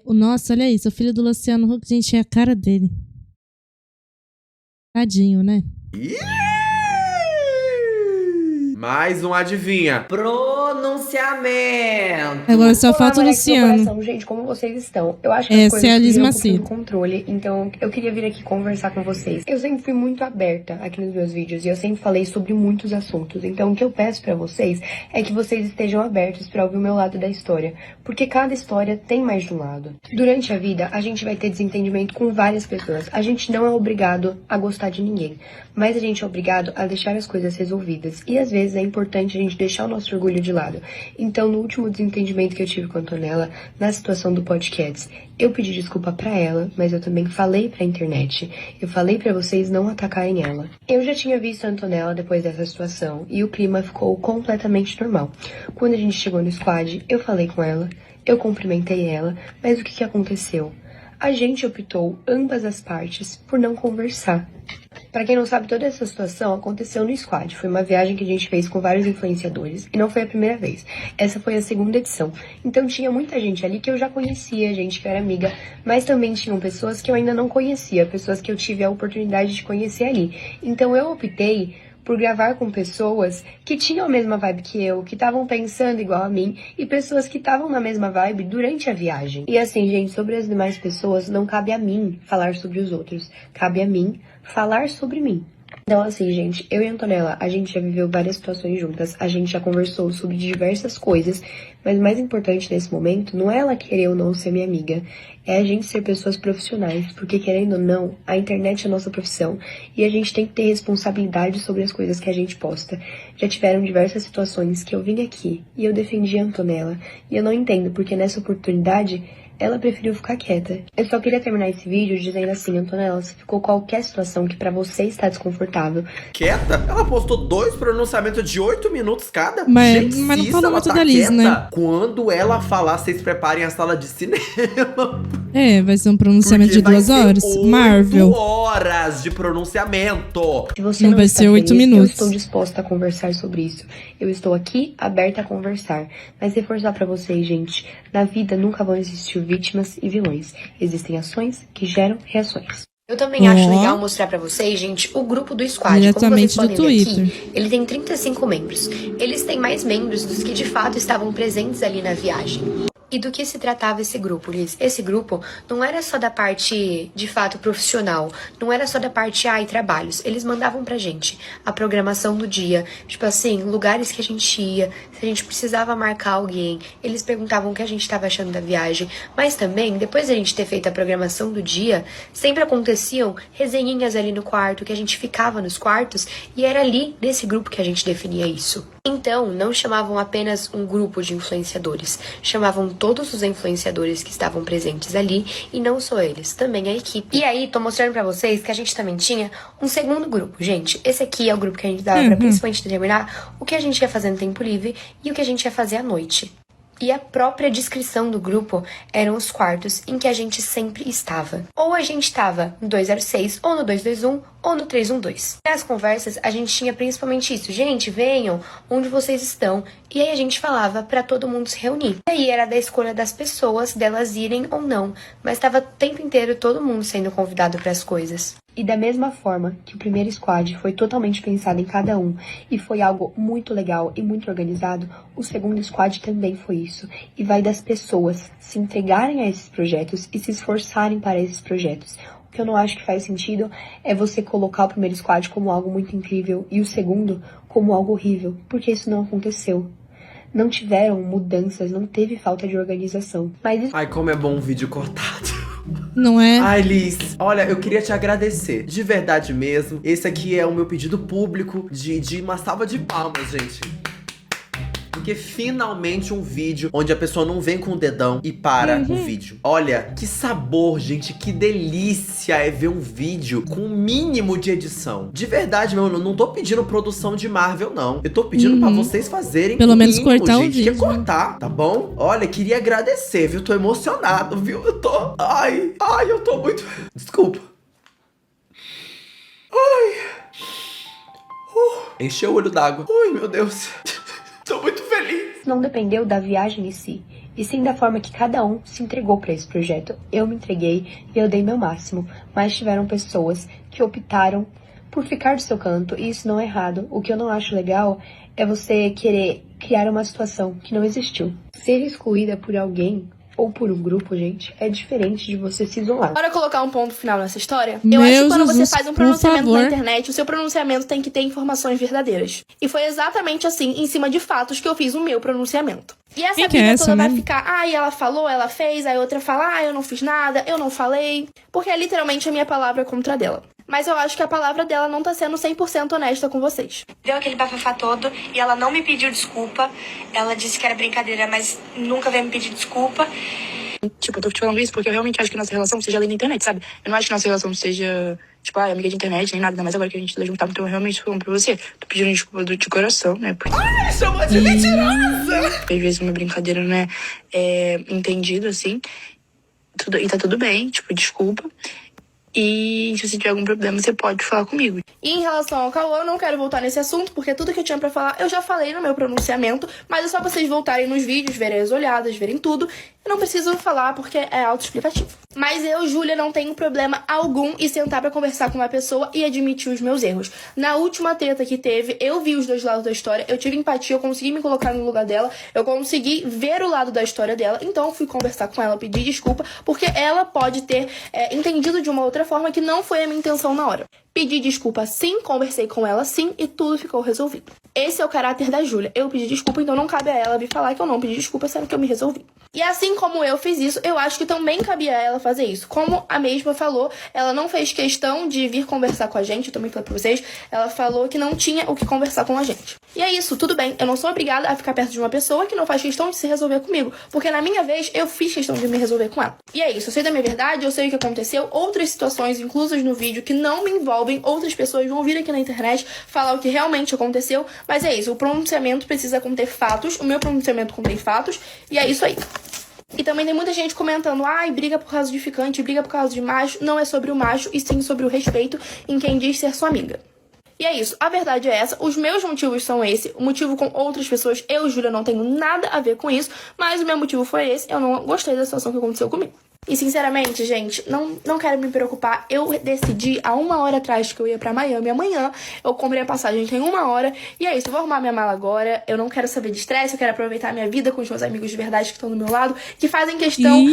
A: Nossa, olha isso. O filho do Luciano Huck, gente, é a cara dele. Tadinho, né?
B: Mais um adivinha. Pronunciamento.
A: Agora só falta o Luciano.
C: Gente, como vocês estão? Eu acho que
A: as
C: coisas
A: é a Liz
C: um
A: Macedo.
C: do controle, então eu queria vir aqui conversar com vocês. Eu sempre fui muito aberta aqui nos meus vídeos e eu sempre falei sobre muitos assuntos. Então o que eu peço pra vocês é que vocês estejam abertos pra ouvir o meu lado da história, porque cada história tem mais de um lado. Durante a vida, a gente vai ter desentendimento com várias pessoas. A gente não é obrigado a gostar de ninguém, mas a gente é obrigado a deixar as coisas resolvidas. E às vezes é importante a gente deixar o nosso orgulho de lado. Então, no último desentendimento que eu tive com a Antonella, na situação do podcast, eu pedi desculpa pra ela, mas eu também falei pra internet. Eu falei pra vocês não atacarem ela. Eu já tinha visto a Antonella depois dessa situação e o clima ficou completamente normal. Quando a gente chegou no squad, eu falei com ela, eu cumprimentei ela, mas o que aconteceu? A gente optou, ambas as partes, por não conversar. Pra quem não sabe, toda essa situação aconteceu no squad. Foi uma viagem que a gente fez com vários influenciadores e não foi a primeira vez. Essa foi a segunda edição. Então tinha muita gente ali que eu já conhecia, gente que era amiga, mas também tinham pessoas que eu ainda não conhecia, pessoas que eu tive a oportunidade de conhecer ali. Então eu optei por gravar com pessoas que tinham a mesma vibe que eu, que estavam pensando igual a mim, e pessoas que estavam na mesma vibe durante a viagem. E assim, gente, sobre as demais pessoas, não cabe a mim falar sobre os outros, cabe a mim falar sobre mim. Então assim, gente, eu e a Antonella, a gente já viveu várias situações juntas, a gente já conversou sobre diversas coisas, mas o mais importante nesse momento não é ela querer ou não ser minha amiga, é a gente ser pessoas profissionais, porque querendo ou não, a internet é a nossa profissão e a gente tem que ter responsabilidade sobre as coisas que a gente posta. Já tiveram diversas situações que eu vim aqui e eu defendi a Antonella, e eu não entendo porque nessa oportunidade ela preferiu ficar quieta. Eu só queria terminar esse vídeo dizendo assim, Antonella, se ficou qualquer situação que pra você está desconfortável...
B: Quieta? Ela postou 2 pronunciamentos de 8 minutos cada?
A: Mas
B: Gente,
A: não
B: se
A: falou
B: ela
A: muito
B: tá
A: da Liz,
B: quieta,
A: né?
B: Quando ela falar, vocês preparem a sala de cinema.
A: Vai ser um pronunciamento de 2 horas.
B: 8
A: Marvel.
B: horas de pronunciamento.
C: Se você
A: Não
C: não
A: vai
C: está
A: ser 8
C: feliz,
A: minutos.
C: eu estou disposta a conversar sobre isso. Eu estou aqui, aberta a conversar. Mas reforçar pra vocês, gente, na vida nunca vão existir vítimas e vilões. Existem ações que geram reações. Eu também acho legal mostrar pra vocês, gente, o grupo do Squad.
A: Diretamente
C: Como
A: do
C: vocês podem ver
A: Twitter.
C: aqui, ele tem 35 membros. Eles têm mais membros dos que de fato estavam presentes ali na viagem. E do que se tratava esse grupo, Liz? Esse grupo não era só da parte, de fato, profissional. Não era só da parte e trabalhos. Eles mandavam pra gente a programação do dia. Tipo assim, lugares que a gente ia, se a gente precisava marcar alguém. Eles perguntavam o que a gente estava achando da viagem. Mas também, depois de a gente ter feito a programação do dia, sempre aconteciam resenhinhas ali no quarto, que a gente ficava nos quartos. E era ali, nesse grupo, que a gente definia isso. Então, não chamavam apenas um grupo de influenciadores. Chamavam todos os influenciadores que estavam presentes ali, e não só eles, também a equipe. E aí, tô mostrando pra vocês que a gente também tinha um segundo grupo. Gente, esse aqui é o grupo que a gente dava pra principalmente determinar o que a gente ia fazer no tempo livre e o que a gente ia fazer à noite. E a própria descrição do grupo eram os quartos em que a gente sempre estava. Ou a gente estava no 206, ou no 221, ou no 312. Nas conversas, a gente tinha principalmente isso. Gente, venham, onde vocês estão? E aí a gente falava pra todo mundo se reunir. E aí era da escolha das pessoas, delas irem ou não. Mas estava o tempo inteiro todo mundo sendo convidado para as coisas. E da mesma forma que o primeiro squad foi totalmente pensado em cada um e foi algo muito legal e muito organizado, o segundo squad também foi isso. E vai das pessoas se entregarem a esses projetos e se esforçarem para esses projetos. O que eu não acho que faz sentido é você colocar o primeiro squad como algo muito incrível e o segundo como algo horrível, porque isso não aconteceu. Não tiveram mudanças, não teve falta de organização. Mas isso...
B: Ai, como é bom um vídeo cortado.
A: Não é?
B: Ai, Liz, olha, eu queria te agradecer, de verdade mesmo. Esse aqui é o meu pedido público de uma salva de palmas, gente. Porque finalmente um vídeo onde a pessoa não vem com o dedão e para o vídeo. Olha, que sabor, gente, que delícia é ver um vídeo com o mínimo de edição. De verdade, meu, eu não tô pedindo produção de Marvel, não. Eu tô pedindo pra vocês fazerem
A: pelo menos
B: mínimo,
A: cortar
B: gente,
A: o vídeo.
B: que é cortar, tá bom? Olha, queria agradecer, viu? Tô emocionado, viu? Eu tô... Ai, eu tô muito... Desculpa. Encheu o olho d'água. Ai, meu Deus. Tô muito feliz.
C: Não dependeu da viagem em si, e sim da forma que cada um se entregou para esse projeto. Eu me entreguei e eu dei meu máximo, mas tiveram pessoas que optaram por ficar do seu canto, e isso não é errado. O que eu não acho legal é você querer criar uma situação que não existiu. Ser excluída por alguém ou por um grupo, gente, é diferente de você se isolar.
K: Bora colocar um ponto final nessa história?
A: Meu
K: Eu acho que quando
A: Jesus,
K: você faz um pronunciamento
A: por
K: na
A: favor.
K: internet, o seu pronunciamento tem que ter informações verdadeiras. E foi exatamente assim, em cima de fatos, que eu fiz o meu pronunciamento. E essa
A: Quem que é
K: briga
A: essa,
K: toda
A: né?
K: vai ficar, ela falou, ela fez, aí outra fala, eu não fiz nada, eu não falei. Porque é literalmente a minha palavra contra a dela. Mas eu acho que a palavra dela não tá sendo 100% honesta com vocês.
E: Deu aquele bafafá todo e ela não me pediu desculpa. Ela disse que era brincadeira, mas nunca veio me pedir desculpa.
M: Tipo, eu tô te falando isso porque eu realmente acho que nossa relação seja além da internet, sabe? Eu não acho que nossa relação seja, tipo, amiga de internet, nem nada, ainda mais agora que a gente tá juntado. Então eu realmente tô falando pra você. Tô pedindo desculpa de coração, né? Porque...
B: Ai, chamou de mentirosa!
M: Às vezes uma brincadeira não é entendida, assim. E tá tudo bem, tipo, desculpa. E se você tiver algum problema, você pode falar comigo.
K: E em relação ao Cauã, eu não quero voltar nesse assunto, porque tudo que eu tinha pra falar, eu já falei no meu pronunciamento, mas é só vocês voltarem nos vídeos, verem as olhadas, verem tudo. Eu não preciso falar porque é autoexplicativo. Mas eu, Júlia, não tenho problema algum em sentar pra conversar com uma pessoa e admitir os meus erros. Na última treta que teve, eu vi os dois lados da história, eu tive empatia, eu consegui me colocar no lugar dela, eu consegui ver o lado da história dela, então eu fui conversar com ela, pedir desculpa, porque ela pode ter entendido de uma outra forma que não foi a minha intenção na hora. Pedi desculpa sim, conversei com ela sim e tudo ficou resolvido. Esse é o caráter da Júlia. Eu pedi desculpa, então não cabe a ela vir falar que eu não pedi desculpa, sendo que eu me resolvi. E assim como eu fiz isso, eu acho que também cabia a ela fazer isso. Como a mesma falou, ela não fez questão de vir conversar com a gente, eu também falei pra vocês, ela falou que não tinha o que conversar com a gente. E é isso, tudo bem. Eu não sou obrigada a ficar perto de uma pessoa que não faz questão de se resolver comigo. Porque na minha vez, eu fiz questão de me resolver com ela. E é isso, eu sei da minha verdade, eu sei o que aconteceu. Outras situações inclusas no vídeo que não me envolvem, outras pessoas vão vir aqui na internet falar o que realmente aconteceu. Mas é isso, o pronunciamento precisa conter fatos. O meu pronunciamento contém fatos. E é isso aí. E também tem muita gente comentando, ai, briga por causa de ficante, briga por causa de macho. Não é sobre o macho, e sim sobre o respeito em quem diz ser sua amiga. E é isso, a verdade é essa, os meus motivos são esse, o motivo com outras pessoas, eu, Júlia, não tenho nada a ver com isso, mas o meu motivo foi esse, eu não gostei da situação que aconteceu comigo. E sinceramente, gente, não quero me preocupar, eu decidi há 1 hora atrás que eu ia pra Miami amanhã, eu comprei a passagem tem 1 hora, e é isso, eu vou arrumar minha mala agora, eu não quero saber de estresse, eu quero aproveitar a minha vida com os meus amigos de verdade que estão do meu lado, que fazem questão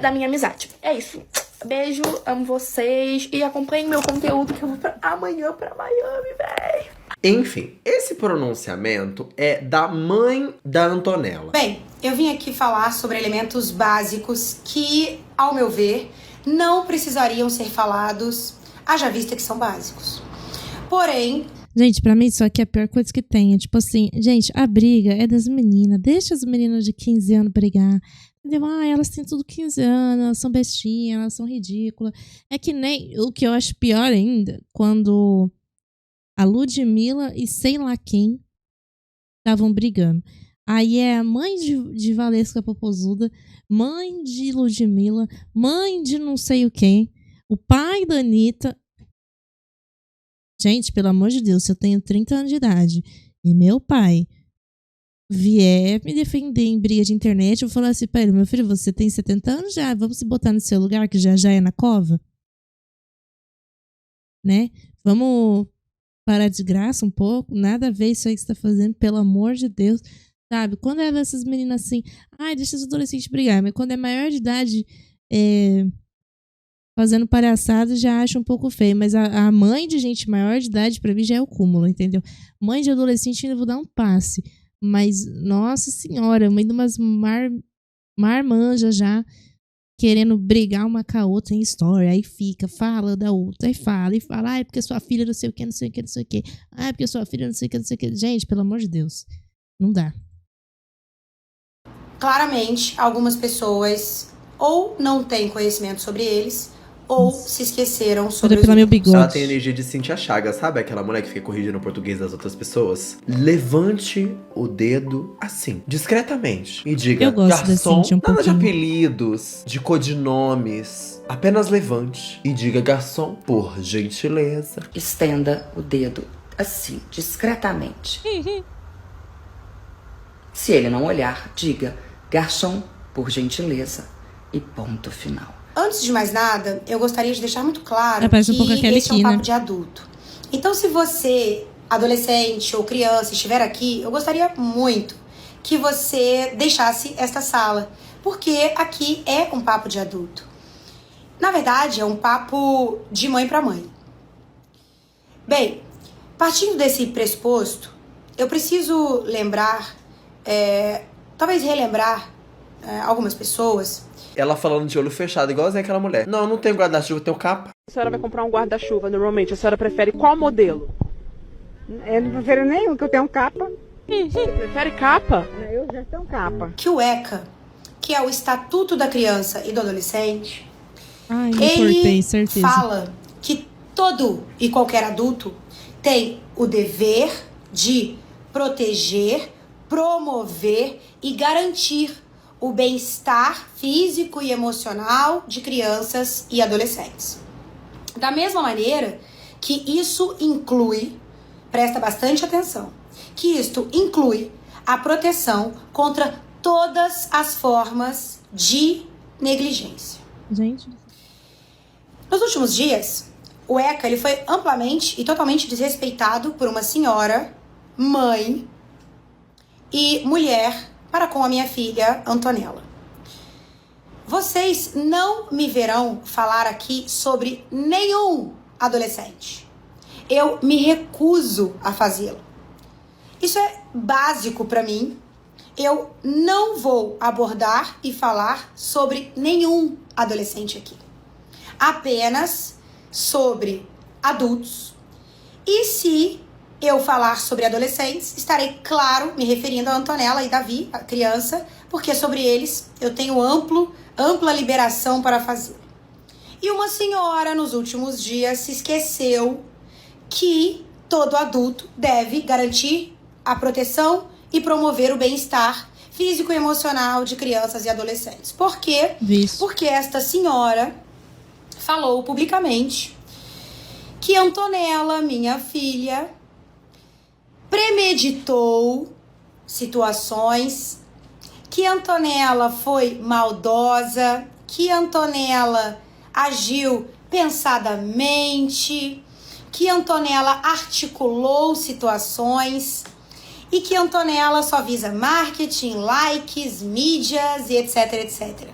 K: da minha amizade. É isso. Beijo, amo vocês e acompanhem meu conteúdo que eu vou amanhã pra Miami, véi.
B: Enfim, esse pronunciamento é da mãe da Antonella.
N: Bem, eu vim aqui falar sobre elementos básicos que, ao meu ver, não precisariam ser falados, haja vista que são básicos. Porém...
A: Gente, pra mim isso aqui é a pior coisa que tem. É tipo assim, gente, a briga é das meninas. Deixa as meninas de 15 anos brigar. Entendeu? Ah, elas têm tudo 15 anos, elas são bestinhas, elas são ridículas. É que nem o que eu acho pior ainda, quando a Ludmilla e sei lá quem estavam brigando. Aí é a mãe de Valesca Popozuda, mãe de Ludmilla, mãe de não sei o quem, o pai da Anitta. Gente, pelo amor de Deus, se eu tenho 30 anos de idade e meu pai vier me defender em briga de internet, eu vou falar assim pra ele, meu filho, você tem 70 anos já, vamos se botar no seu lugar, que já é na cova? Né? Vamos parar de graça um pouco, nada a ver isso aí que você tá fazendo, pelo amor de Deus, sabe? Quando é essas meninas assim, ai, deixa os adolescentes brigar, mas quando é maior de idade, fazendo palhaçada, já acho um pouco feio, mas a mãe de gente maior de idade, pra mim, já é o cúmulo, entendeu? Mãe de adolescente ainda vou dar um passe. Mas, nossa senhora, mãe de umas marmanjas já querendo brigar uma com a outra em história. Aí fica, fala da outra, aí fala, ah, é porque sua filha não sei o que, não sei o que, não sei o que. Ah, é porque sua filha não sei o que, não sei o que. Gente, pelo amor de Deus, não dá.
N: Claramente, algumas pessoas ou não têm conhecimento sobre eles, ou se esqueceram sobre os
A: bigode.
B: Ela tem energia de Cíntia Chagas, sabe? Aquela mulher que fica corrigindo o português das outras pessoas. Levante o dedo assim, discretamente. E diga, garçom, nada de apelidos, de codinomes. Apenas levante e diga, garçom, por gentileza.
O: Estenda o dedo assim, discretamente. Se ele não olhar, diga, garçom, por gentileza. E ponto final.
N: Antes de mais nada, eu gostaria de deixar muito claro que esse é um papo de adulto. Então, se você, adolescente ou criança, estiver aqui, eu gostaria muito que você deixasse esta sala, porque aqui é um papo de adulto. Na verdade, é um papo de mãe para mãe. Bem, partindo desse pressuposto, eu preciso lembrar, talvez relembrar algumas pessoas.
B: Ela falando de olho fechado, igualzinho aquela mulher. Não tenho guarda-chuva, tenho capa.
P: A senhora vai comprar um guarda-chuva, normalmente. A senhora prefere qual modelo?
Q: Eu não prefiro nenhum, que eu tenho capa.
P: Você prefere capa?
Q: Eu já tenho capa.
N: Que o ECA, que é o Estatuto da Criança e do Adolescente,
A: ele
N: fala que todo e qualquer adulto tem o dever de proteger, promover e garantir o bem-estar físico e emocional de crianças e adolescentes. Da mesma maneira que isso inclui, presta bastante atenção, que isto inclui a proteção contra todas as formas de negligência.
A: Gente.
N: Nos últimos dias, o ECA ele foi amplamente e totalmente desrespeitado por uma senhora, mãe e mulher para com a minha filha Antonella. Vocês não me verão falar aqui sobre nenhum adolescente. Eu me recuso a fazê-lo. Isso é básico para mim. Eu não vou abordar e falar sobre nenhum adolescente aqui. Apenas sobre adultos. E se eu falar sobre adolescentes, estarei, claro, me referindo a Antonella e Davi, a criança, porque sobre eles eu tenho ampla liberação para fazer. E uma senhora, nos últimos dias, se esqueceu que todo adulto deve garantir a proteção e promover o bem-estar físico e emocional de crianças e adolescentes. Por quê? Porque esta senhora falou publicamente que Antonella, minha filha, premeditou situações, que Antonella foi maldosa, que Antonella agiu pensadamente, que Antonella articulou situações e que Antonella só visa marketing, likes, mídias e etc, etc.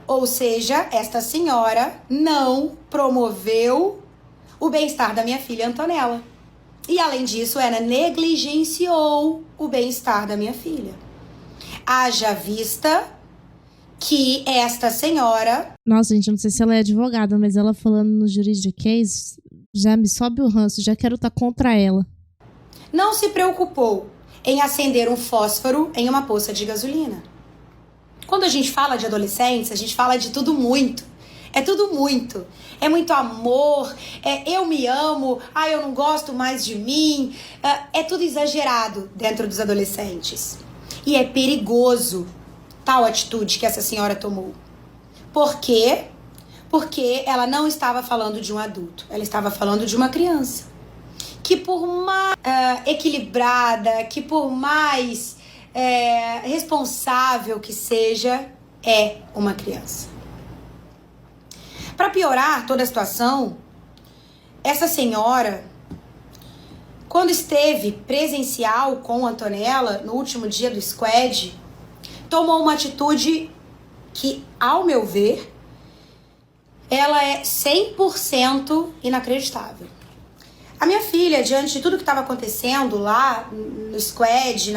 N: Ou seja, esta senhora não promoveu o bem-estar da minha filha Antonella. E além disso, ela negligenciou o bem-estar da minha filha. Haja vista que esta senhora...
A: Nossa, gente, não sei se ela é advogada, mas ela falando no juridiquês, já me sobe o ranço, já quero estar contra ela.
N: Não se preocupou em acender um fósforo em uma poça de gasolina. Quando a gente fala de adolescentes, a gente fala de tudo muito. É tudo muito. É muito amor, eu me amo, eu não gosto mais de mim. É tudo exagerado dentro dos adolescentes. E é perigoso tal atitude que essa senhora tomou. Por quê? Porque ela não estava falando de um adulto, ela estava falando de uma criança. Que por mais equilibrada, que por mais responsável que seja, é uma criança. Para piorar toda a situação, essa senhora, quando esteve presencial com Antonella no último dia do squad, tomou uma atitude que, ao meu ver, ela é 100% inacreditável. A minha filha, diante de tudo que estava acontecendo lá no squad,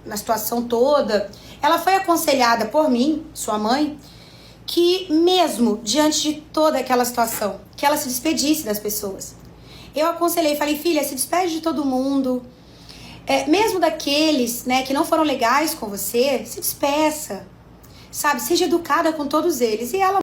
N: na situação toda, ela foi aconselhada por mim, sua mãe, que mesmo diante de toda aquela situação, que ela se despedisse das pessoas. Eu aconselhei, falei, filha, se despede de todo mundo, mesmo daqueles, né, que não foram legais com você, se despeça, sabe, seja educada com todos eles. E ela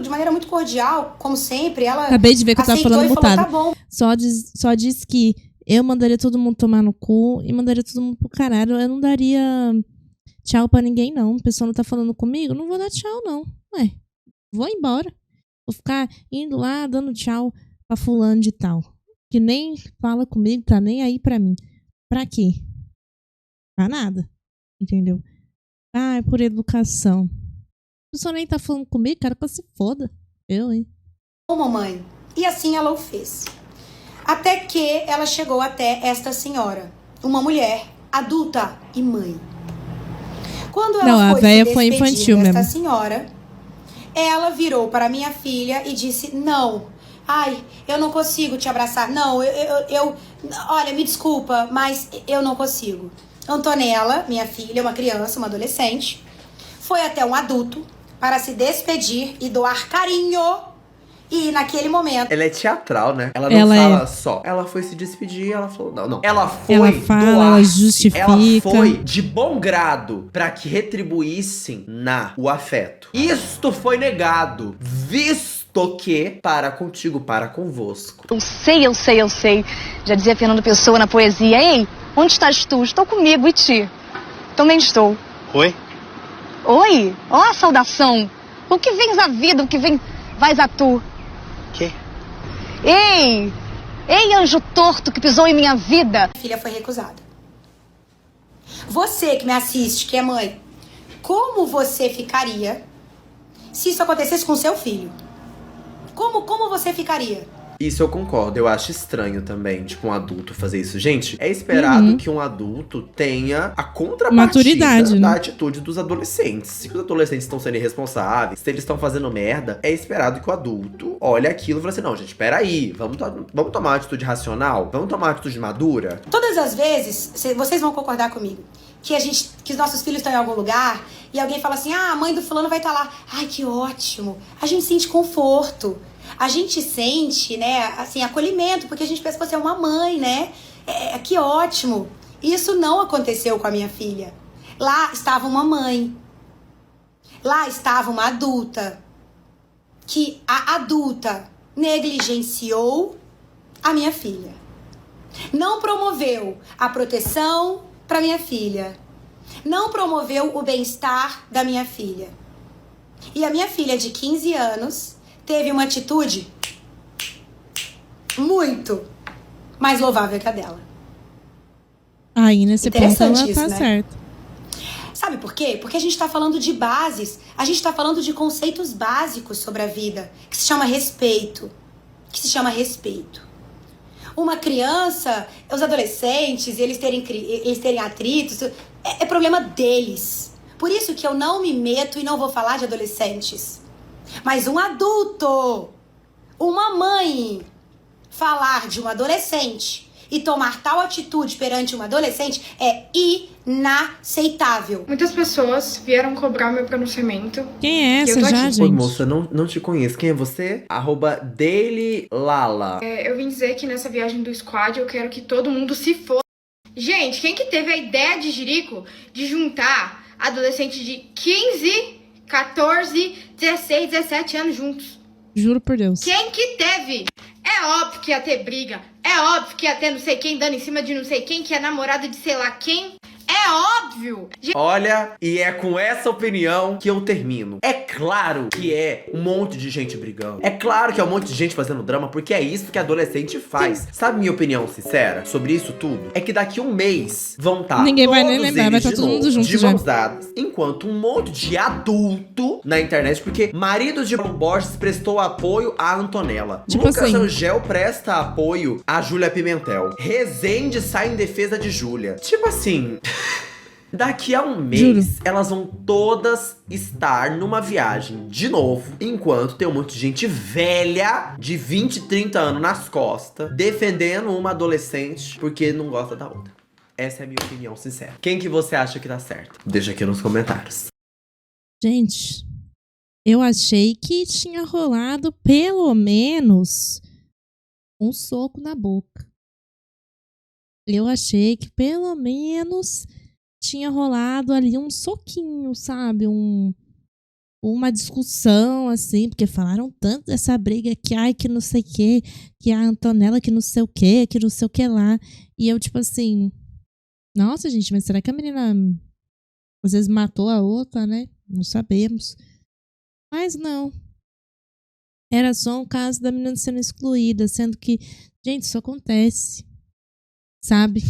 N: de maneira muito cordial, como sempre, ela
A: acabei de ver que eu tava falando mutado.
N: Tá bom.
A: Só diz que eu mandaria todo mundo tomar no cu e mandaria todo mundo pro caralho. Eu não daria tchau pra ninguém, não. A pessoa não tá falando comigo, não vou dar tchau, não. Vou embora. Vou ficar indo lá, dando tchau pra fulano de tal. Que nem fala comigo, tá nem aí pra mim. Pra quê? Pra nada. Entendeu? É por educação. A pessoa nem tá falando comigo, cara, que se foda. Hein?
N: Ô, mamãe. E assim ela o fez. Até que ela chegou até esta senhora. Uma mulher adulta e mãe. Quando ela foi infantil desta senhora, ela virou para minha filha e disse, não, eu não consigo te abraçar. Não, olha, me desculpa, mas eu não consigo. Antonella, minha filha, uma criança, uma adolescente, foi até um adulto para se despedir e doar carinho. E naquele momento...
B: Ela é teatral, né? Ela não fala só. Ela foi se despedir, ela falou... Não. Ela foi
A: ela justifica.
B: Ela foi de bom grado para que retribuíssem o afeto. Isto foi negado, visto que para contigo, para convosco.
R: Eu sei. Já dizia Fernando Pessoa na poesia. Ei, onde estás tu? Estou comigo, e ti? Também estou.
S: Oi?
R: Oi? Ó a saudação. O que vens à vida, o que vais a tu?
S: Quê?
R: Ei, anjo torto que pisou em minha vida.
N: A filha foi recusada. Você que me assiste, que é mãe, como você ficaria se isso acontecesse com seu filho? Como você ficaria?
B: Isso eu concordo. Eu acho estranho também, tipo, um adulto fazer isso. Gente, é esperado que um adulto tenha a contrapartida
A: maturidade,
B: da
A: né?
B: atitude dos adolescentes. Se os adolescentes estão sendo irresponsáveis, se eles estão fazendo merda, é esperado que o adulto olhe aquilo e fale assim, não, gente, peraí, vamos tomar uma atitude racional? Vamos tomar uma atitude madura?
N: Todas as vezes, vocês vão concordar comigo, que os nossos filhos estão em algum lugar e alguém fala assim, a mãe do fulano vai estar lá. Ai, que ótimo. A gente sente conforto. A gente sente, né, assim, acolhimento, porque a gente pensa que você é uma mãe, né? Que ótimo. Isso não aconteceu com a minha filha. Lá estava uma mãe. Lá estava uma adulta. Que a adulta negligenciou a minha filha. Não promoveu a proteção para minha filha. Não promoveu o bem-estar da minha filha. E a minha filha de 15 anos teve uma atitude muito mais louvável que a dela.
A: Aí, nesse ponto, ela tá certa.
N: Sabe por quê? Porque a gente tá falando de bases, a gente tá falando de conceitos básicos sobre a vida, que se chama respeito. Uma criança, os adolescentes, eles terem atritos, é problema deles. Por isso que eu não me meto e não vou falar de adolescentes. Mas um adulto, uma mãe, falar de um adolescente e tomar tal atitude perante uma adolescente é inaceitável.
S: Muitas pessoas vieram cobrar meu pronunciamento.
A: Quem é essa já, gente?
B: Oi, moça, não te conheço. Quem é você? @dailylala.
S: Eu vim dizer que nessa viagem do squad eu quero que todo mundo se foda. Gente, quem que teve a ideia de Jerico de juntar adolescentes de 15, 14, 16, 17 anos juntos?
A: Juro por Deus.
S: Quem que teve? É óbvio que ia ter briga. É óbvio que ia ter não sei quem dando em cima de não sei quem, que é namorada de sei lá quem. É óbvio.
B: Olha, e é com essa opinião que eu termino. É claro que é um monte de gente brigando. É claro que é um monte de gente fazendo drama, porque é isso que adolescente faz. Sim. Sabe minha opinião sincera sobre isso tudo? É que daqui um mês vão estar
A: ninguém vai nem lembrar, vai estar todo mundo junto
B: de mãos dadas, enquanto um monte de adulto na internet, porque marido de Paulo Borges prestou apoio a Antonella.
A: Tipo
B: Lucas
A: assim,
B: Angel presta apoio a Júlia Pimentel. Rezende sai em defesa de Júlia. Tipo assim... Daqui a um mês, elas vão todas estar numa viagem de novo, enquanto tem um monte de gente velha, de 20, 30 anos nas costas, defendendo uma adolescente porque não gosta da outra. Essa é a minha opinião sincera. Quem que você acha que tá certo? Deixa aqui nos comentários.
A: Gente, eu achei que tinha rolado pelo menos um soco na boca. Eu achei que pelo menos tinha rolado ali um soquinho, sabe? Uma discussão, assim, porque falaram tanto dessa briga que, ai, que não sei o que, que a Antonella que não sei o que lá. E eu, tipo assim, nossa, gente, mas será que a menina às vezes matou a outra, né? Não sabemos. Mas não. Era só um caso da menina sendo excluída, sendo que, gente, isso acontece, sabe?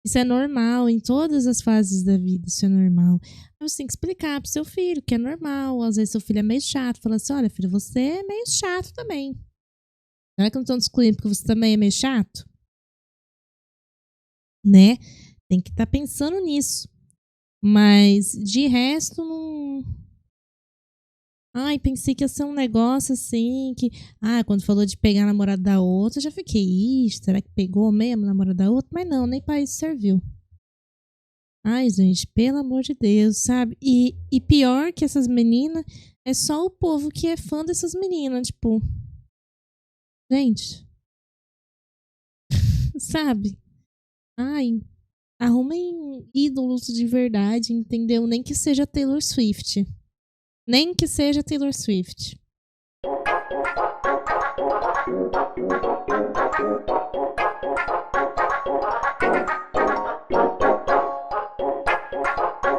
A: Isso é normal em todas as fases da vida, isso é normal. Mas você tem que explicar pro seu filho que é normal. Às vezes seu filho é meio chato. Fala assim, olha, filho, você é meio chato também. Será que não estão te excluindo porque você também é meio chato? Né? Tem que estar pensando nisso. Mas, de resto, não... Ai, pensei que ia ser um negócio assim, que... Ah, quando falou de pegar a namorada da outra, eu já fiquei, ixi, será que pegou mesmo a namorada da outra? Mas não, nem pra isso serviu. Ai, gente, pelo amor de Deus, sabe? E pior que essas meninas, é só o povo que é fã dessas meninas, tipo... Gente... Sabe? Ai, arrumem ídolos de verdade, entendeu? Nem que seja Taylor Swift. Nem que seja Taylor Swift.